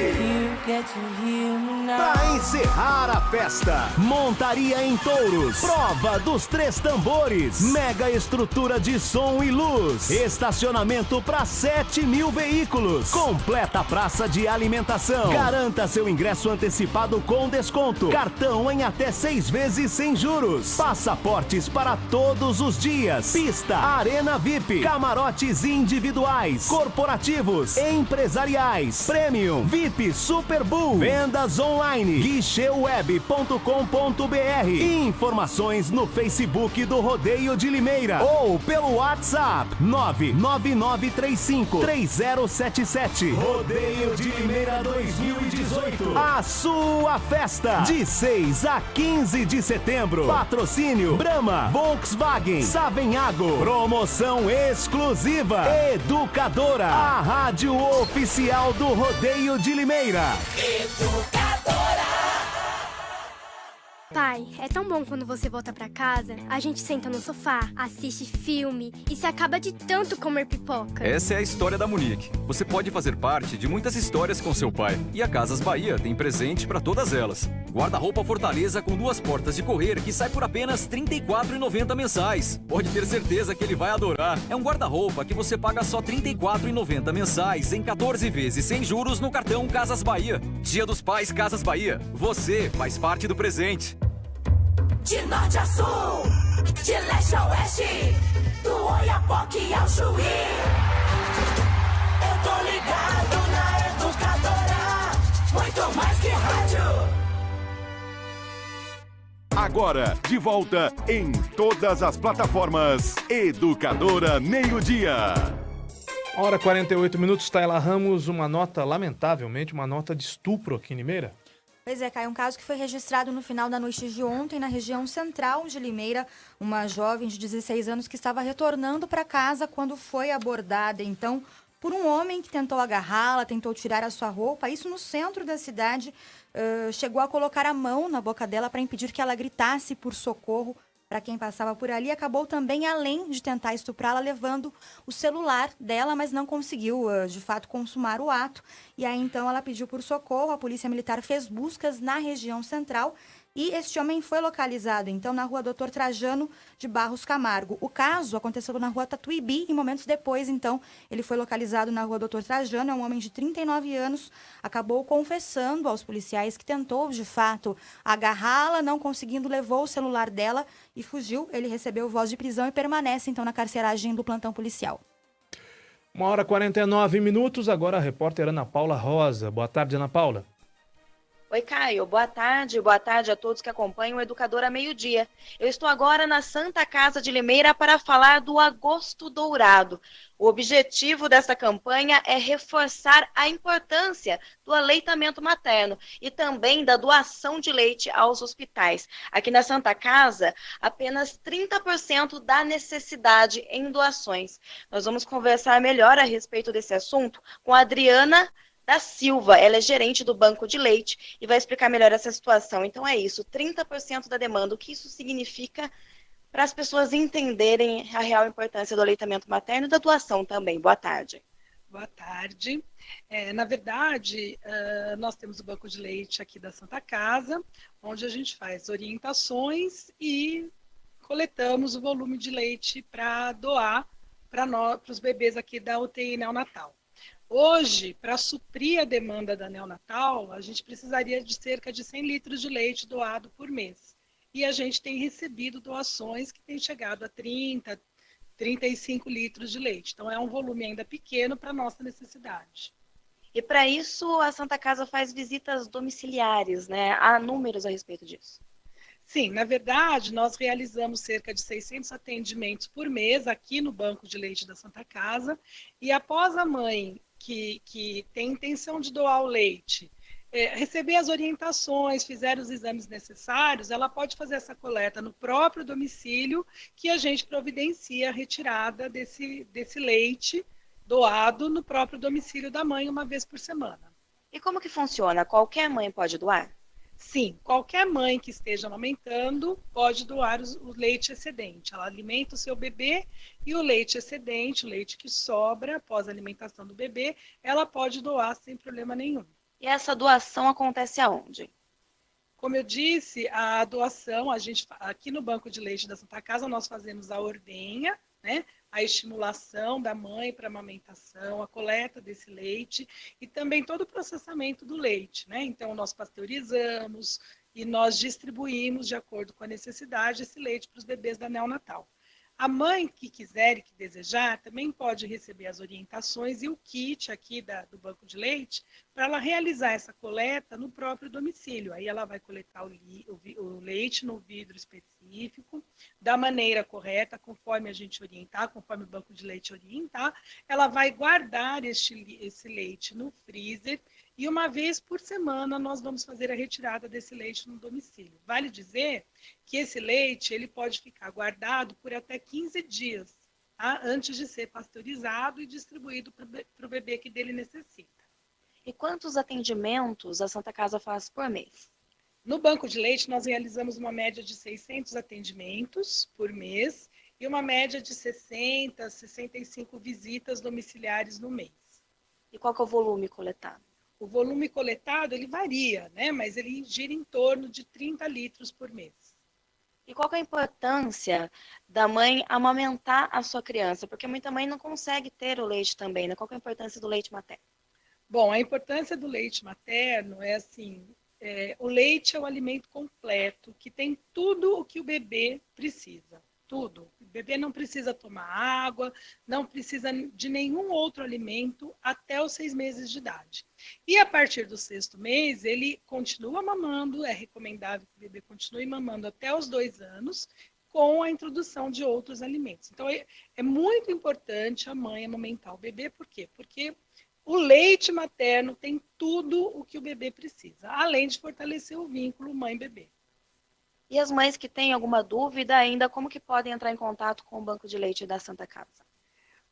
Pra encerrar a festa, montaria em touros, prova dos 3 tambores, mega estrutura de som e luz, estacionamento para 7 mil veículos, completa praça de alimentação. Garanta seu ingresso antecipado com desconto, cartão em até 6 vezes sem juros, passaportes para todos os dias, pista, arena VIP, camarotes individuais, corporativos, empresariais, premium, VIP, super Super Bull. Vendas online, guicheweb.com.br. Informações no Facebook do Rodeio de Limeira ou pelo WhatsApp 999353077. Rodeio de Limeira 2018. A sua festa de 6 a 15 de setembro. Patrocínio Brahma, Volkswagen, Savenhago. Promoção exclusiva Educadora, a rádio oficial do Rodeio de Limeira.
Pai, é tão bom quando você volta pra casa, a gente senta no sofá, assiste filme e se acaba de tanto comer pipoca.
Essa é a história da Monique. Você pode fazer parte de muitas histórias com seu pai. E a Casas Bahia tem presente para todas elas. Guarda-roupa Fortaleza com 2 portas de correr que sai por apenas R$ 34,90 mensais. Pode ter certeza que ele vai adorar. É um guarda-roupa que você paga só R$ 34,90 mensais em 14 vezes sem juros no cartão Casas Bahia. Dia dos Pais Casas Bahia. Você faz parte do presente.
De norte a sul, de leste a oeste, do Oiapoque ao Chuí. Eu tô ligado na Educadora, muito mais que rádio.
Agora, de volta em todas as plataformas. Educadora Meio-Dia.
Hora 48 minutos, Taila Ramos, uma nota, lamentavelmente, uma nota de estupro aqui em Limeira.
Pois é, Caio, um caso que foi registrado no final da noite de ontem na região central de Limeira. Uma jovem de 16 anos que estava retornando para casa quando foi abordada, então, por um homem que tentou agarrá-la, tentou tirar a sua roupa. Isso no centro da cidade, chegou a colocar a mão na boca dela para impedir que ela gritasse por socorro para quem passava por ali. Acabou também, além de tentar estuprá-la, levando o celular dela, mas não conseguiu, de fato, consumar o ato. E aí, então, ela pediu por socorro. A Polícia Militar fez buscas na região central e este homem foi localizado, então, na rua Doutor Trajano de Barros Camargo. O caso aconteceu na rua Tatuíbi e momentos depois, então, ele foi localizado na rua Doutor Trajano. É um homem de 39 anos, acabou confessando aos policiais que tentou, de fato, agarrá-la, não conseguindo, levou o celular dela e fugiu. Ele recebeu voz de prisão e permanece, então, na carceragem do plantão policial.
1h49 minutos, agora a repórter Ana Paula Rosa. Boa tarde, Ana Paula.
Oi, Caio. Boa tarde a todos que acompanham o Educadora Meio-Dia. Eu estou agora na Santa Casa de Limeira para falar do Agosto Dourado. O objetivo dessa campanha é reforçar a importância do aleitamento materno e também da doação de leite aos hospitais. Aqui na Santa Casa, apenas 30% da necessidade em doações. Nós vamos conversar melhor a respeito desse assunto com a Adriana da Silva. Ela é gerente do Banco de Leite e vai explicar melhor essa situação. Então é isso, 30% da demanda. O que isso significa para as pessoas entenderem a real importância do aleitamento materno e da doação também. Boa tarde.
Boa tarde. Na verdade, nós temos o Banco de Leite aqui da Santa Casa, onde a gente faz orientações e coletamos o volume de leite para doar para os bebês aqui da UTI neonatal. Hoje, para suprir a demanda da neonatal, a gente precisaria de cerca de 100 litros de leite doado por mês. E a gente tem recebido doações que têm chegado a 30, 35 litros de leite. Então, é um volume ainda pequeno para a nossa necessidade.
E para isso, a Santa Casa faz visitas domiciliares, né? Há números a respeito disso?
Sim, na verdade, nós realizamos cerca de 600 atendimentos por mês aqui no Banco de Leite da Santa Casa. E após a mãe que tem intenção de doar o leite, receber as orientações, fizer os exames necessários, ela pode fazer essa coleta no próprio domicílio, que a gente providencia a retirada desse leite doado no próprio domicílio da mãe uma vez por semana.
E como que funciona? Qualquer mãe pode doar?
Sim, qualquer mãe que esteja amamentando pode doar o leite excedente. Ela alimenta o seu bebê e o leite excedente, o leite que sobra após a alimentação do bebê, ela pode doar sem problema nenhum.
E essa doação acontece aonde?
Como eu disse, a doação, aqui no Banco de Leite da Santa Casa, nós fazemos a ordenha, né? A estimulação da mãe para a amamentação, a coleta desse leite e também todo o processamento do leite, né? Então, nós pasteurizamos e nós distribuímos, de acordo com a necessidade, esse leite para os bebês da neonatal. A mãe que quiser e que desejar também pode receber as orientações e o kit aqui do banco de leite para ela realizar essa coleta no próprio domicílio. Aí ela vai coletar o leite no vidro específico, da maneira correta, conforme a gente orientar, conforme o banco de leite orientar. Ela vai guardar esse leite no freezer e uma vez por semana nós vamos fazer a retirada desse leite no domicílio. Vale dizer que esse leite ele pode ficar guardado por até 15 dias, tá? Antes de ser pasteurizado e distribuído para o bebê que dele necessita.
E quantos atendimentos a Santa Casa faz por mês?
No banco de leite, nós realizamos uma média de 600 atendimentos por mês e uma média de 60, 65 visitas domiciliares no mês.
E qual que é o volume coletado?
O volume coletado, ele varia, né? Mas ele gira em torno de 30 litros por mês.
E qual que é a importância da mãe amamentar a sua criança? Porque muita mãe não consegue ter o leite também, né? Qual que é a importância do leite materno?
Bom, a importância do leite materno é assim, o leite é o alimento completo, que tem tudo o que o bebê precisa. Tudo. O bebê não precisa tomar água, não precisa de nenhum outro alimento até os 6 meses de idade. E a partir do 6º mês, ele continua mamando, é recomendável que o bebê continue mamando até os 2 anos, com a introdução de outros alimentos. Então, é muito importante a mãe amamentar o bebê, por quê? Porque o leite materno tem tudo o que o bebê precisa, além de fortalecer o vínculo mãe-bebê.
E as mães que têm alguma dúvida ainda, como que podem entrar em contato com o banco de leite da Santa Casa?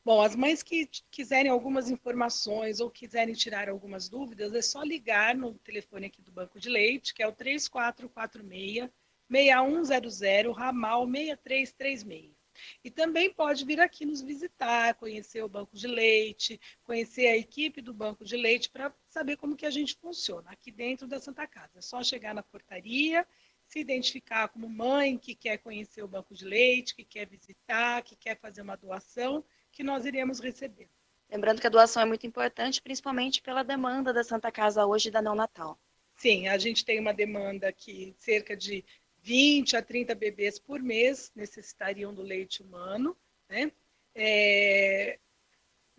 Bom, as mães que quiserem algumas informações ou quiserem tirar algumas dúvidas, é só ligar no telefone aqui do banco de leite, que é o 3446-6100, ramal 6336. E também pode vir aqui nos visitar, conhecer o banco de leite, conhecer a equipe do banco de leite, para saber como que a gente funciona aqui dentro da Santa Casa. É só chegar na portaria, se identificar como mãe que quer conhecer o banco de leite, que quer visitar, que quer fazer uma doação, que nós iremos receber.
Lembrando que a doação é muito importante, principalmente pela demanda da Santa Casa hoje da neonatal.
Sim, a gente tem uma demanda que cerca de 20 a 30 bebês por mês necessitariam do leite humano, né?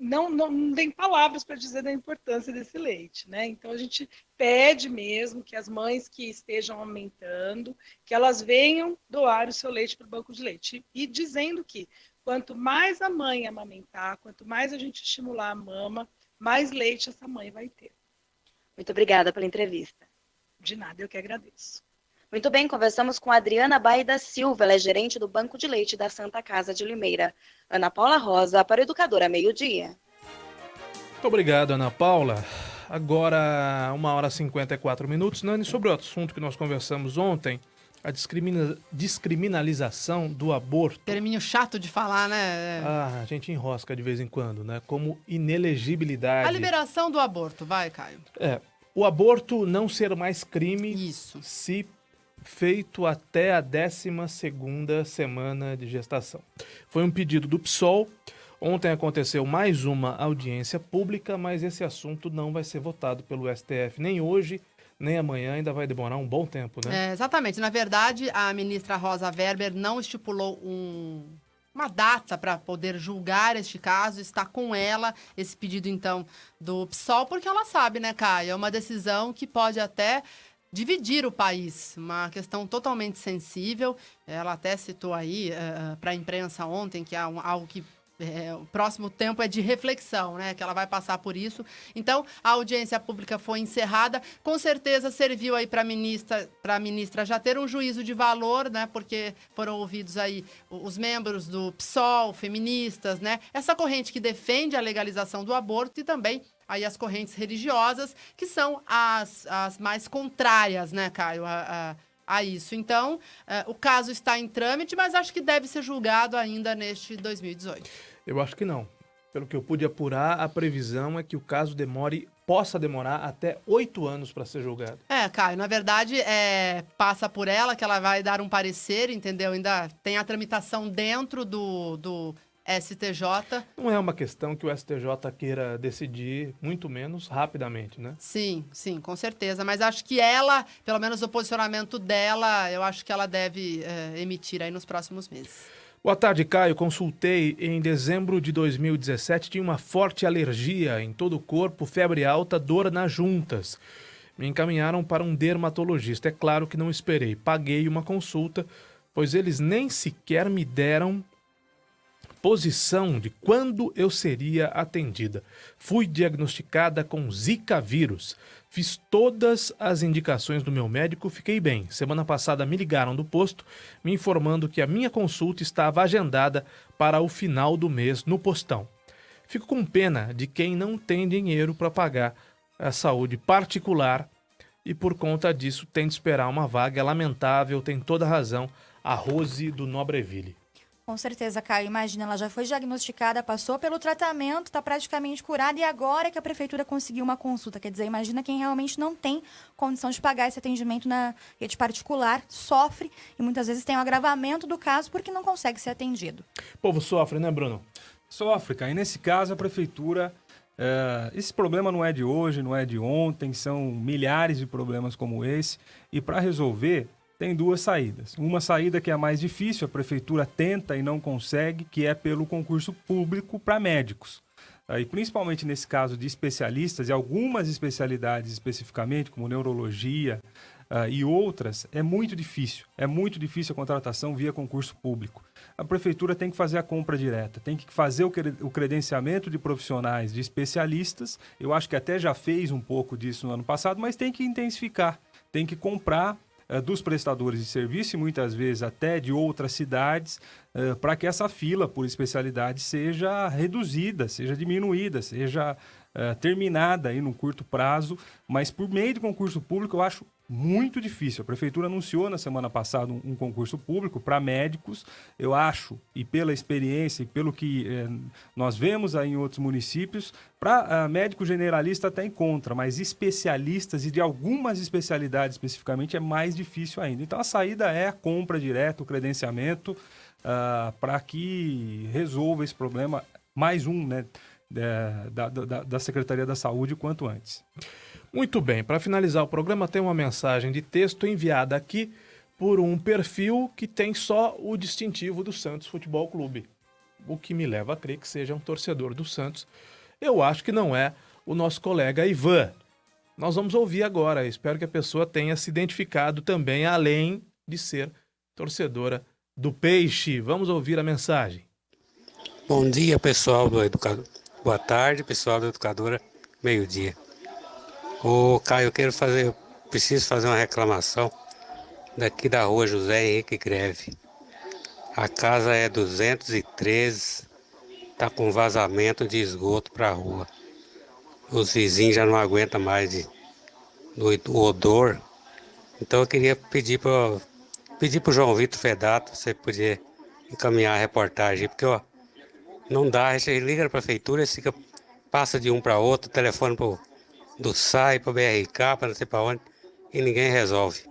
Não tem palavras para dizer da importância desse leite, né? Então, a gente pede mesmo que as mães que estejam amamentando, que elas venham doar o seu leite para o banco de leite. E dizendo que quanto mais a mãe amamentar, quanto mais a gente estimular a mama, mais leite essa mãe vai ter.
Muito obrigada pela entrevista.
De nada, eu que agradeço.
Muito bem, conversamos com a Adriana Baida Silva, ela é gerente do Banco de Leite da Santa Casa de Limeira. Ana Paula Rosa, para o Educadora Meio Dia.
Muito obrigado, Ana Paula. Agora, 1h54. Nani, sobre o assunto que nós conversamos ontem, a descriminalização do aborto.
Terminho chato de falar, né?
A gente enrosca de vez em quando, né? Como inelegibilidade.
A liberação do aborto, vai, Caio.
O aborto não ser mais crime se feito até a 12ª semana de gestação. Foi um pedido do PSOL. Ontem aconteceu mais uma audiência pública, mas esse assunto não vai ser votado pelo STF nem hoje, nem amanhã, ainda vai demorar um bom tempo, né?
Exatamente. Na verdade, a ministra Rosa Weber não estipulou uma data para poder julgar este caso. Está com ela esse pedido, então, do PSOL, porque ela sabe, né, Caio? É uma decisão que pode até dividir o país, uma questão totalmente sensível. Ela até citou aí para a imprensa ontem que é algo que o próximo tempo é de reflexão, né? Que ela vai passar por isso. Então, a audiência pública foi encerrada. Com certeza serviu aí para a ministra já ter um juízo de valor, né? Porque foram ouvidos aí os membros do PSOL, feministas, né? Essa corrente que defende a legalização do aborto e também aí as correntes religiosas, que são as mais contrárias, né, Caio, a isso. Então, o caso está em trâmite, mas acho que deve ser julgado ainda neste 2018.
Eu acho que não. Pelo que eu pude apurar, a previsão é que o caso possa demorar até 8 anos para ser julgado.
Caio, na verdade, passa por ela que ela vai dar um parecer, entendeu? Ainda tem a tramitação dentro do STJ.
Não é uma questão que o STJ queira decidir, muito menos rapidamente, né?
Sim, com certeza. Mas acho que ela, pelo menos o posicionamento dela, eu acho que ela deve emitir aí nos próximos meses.
Boa tarde, Caio. Consultei em dezembro de 2017, tinha uma forte alergia em todo o corpo, febre alta, dor nas juntas. Me encaminharam para um dermatologista. É claro que não esperei. Paguei uma consulta, pois eles nem sequer me deram posição de quando eu seria atendida. Fui diagnosticada com Zika vírus. Fiz todas as indicações do meu médico, fiquei bem. Semana passada me ligaram do posto, me informando que a minha consulta estava agendada para o final do mês no postão. Fico com pena de quem não tem dinheiro para pagar a saúde particular e por conta disso tem de esperar uma vaga. É lamentável, tem toda a razão a Rose do Nobreville.
Com certeza, Caio. Imagina, ela já foi diagnosticada, passou pelo tratamento, está praticamente curada e agora que a prefeitura conseguiu uma consulta. Quer dizer, imagina quem realmente não tem condição de pagar esse atendimento na rede particular, sofre e muitas vezes tem um agravamento do caso porque não consegue ser atendido.
O povo sofre, né, Bruno?
Sofre, Caio. E nesse caso, a prefeitura... esse problema não é de hoje, não é de ontem, são milhares de problemas como esse. E para resolver... tem duas saídas. Uma saída que é a mais difícil, a prefeitura tenta e não consegue, que é pelo concurso público para médicos. E principalmente nesse caso de especialistas, e algumas especialidades especificamente, como neurologia e outras, é muito difícil. É muito difícil a contratação via concurso público. A prefeitura tem que fazer a compra direta, tem que fazer o credenciamento de profissionais, de especialistas. Eu acho que até já fez um pouco disso no ano passado, mas tem que intensificar, tem que comprar dos prestadores de serviço e muitas vezes até de outras cidades, para que essa fila por especialidade seja reduzida, seja diminuída, seja terminada aí no curto prazo, mas por meio de concurso público eu acho muito difícil. A prefeitura anunciou na semana passada um concurso público para médicos. Eu acho, e pela experiência e pelo que nós vemos aí em outros municípios, para médico generalista até encontra, mas especialistas e de algumas especialidades especificamente é mais difícil ainda. Então a saída é a compra direta, o credenciamento, para que resolva esse problema, mais um, né, da Secretaria da Saúde quanto antes.
Muito bem, para finalizar o programa tem uma mensagem de texto enviada aqui por um perfil que tem só o distintivo do Santos Futebol Clube, o que me leva a crer que seja um torcedor do Santos. Eu acho que não é o nosso colega Ivan. Nós vamos ouvir agora, espero que a pessoa tenha se identificado também, além de ser torcedora do Peixe. Vamos ouvir a mensagem.
Bom dia, pessoal do Educador. Boa tarde, pessoal da Educadora, meio-dia. Ô, Caio, eu preciso fazer uma reclamação daqui da rua José Henrique Greve. A casa é 213, tá com vazamento de esgoto para a rua. Os vizinhos já não aguentam mais do odor. Então eu queria pedir pro João Vitor Fedato, se você podia encaminhar a reportagem, porque ó, não dá, a gente liga para a prefeitura, passa de um para outro, telefone do SAI para o BRK, para não sei para onde, e ninguém resolve.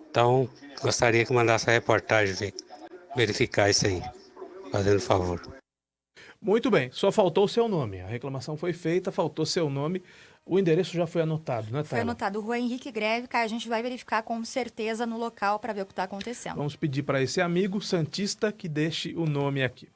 Então, gostaria que mandasse a reportagem verificar isso aí, fazendo favor.
Muito bem, só faltou o seu nome. A reclamação foi feita, faltou seu nome. O endereço já foi anotado, né, Tayla?
Foi anotado. Rua Henrique Greve, Caio, a gente vai verificar com certeza no local para ver o que está acontecendo.
Vamos pedir para esse amigo santista que deixe o nome aqui.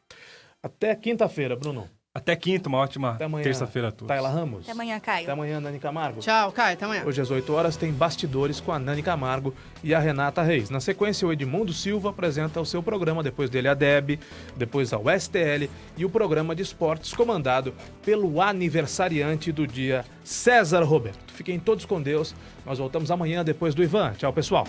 Até quinta-feira, Bruno.
Até quinta, uma ótima terça-feira a todos.
Tayla Ramos.
Até amanhã, Caio.
Até amanhã, Nani Camargo.
Tchau, Caio. Até amanhã.
Hoje às 8 horas tem Bastidores com a Nani Camargo e a Renata Reis. Na sequência, o Edmundo Silva apresenta o seu programa, depois dele a Deb, depois ao STL e o programa de esportes comandado pelo aniversariante do dia, César Roberto. Fiquem todos com Deus. Nós voltamos amanhã depois do Ivan. Tchau, pessoal.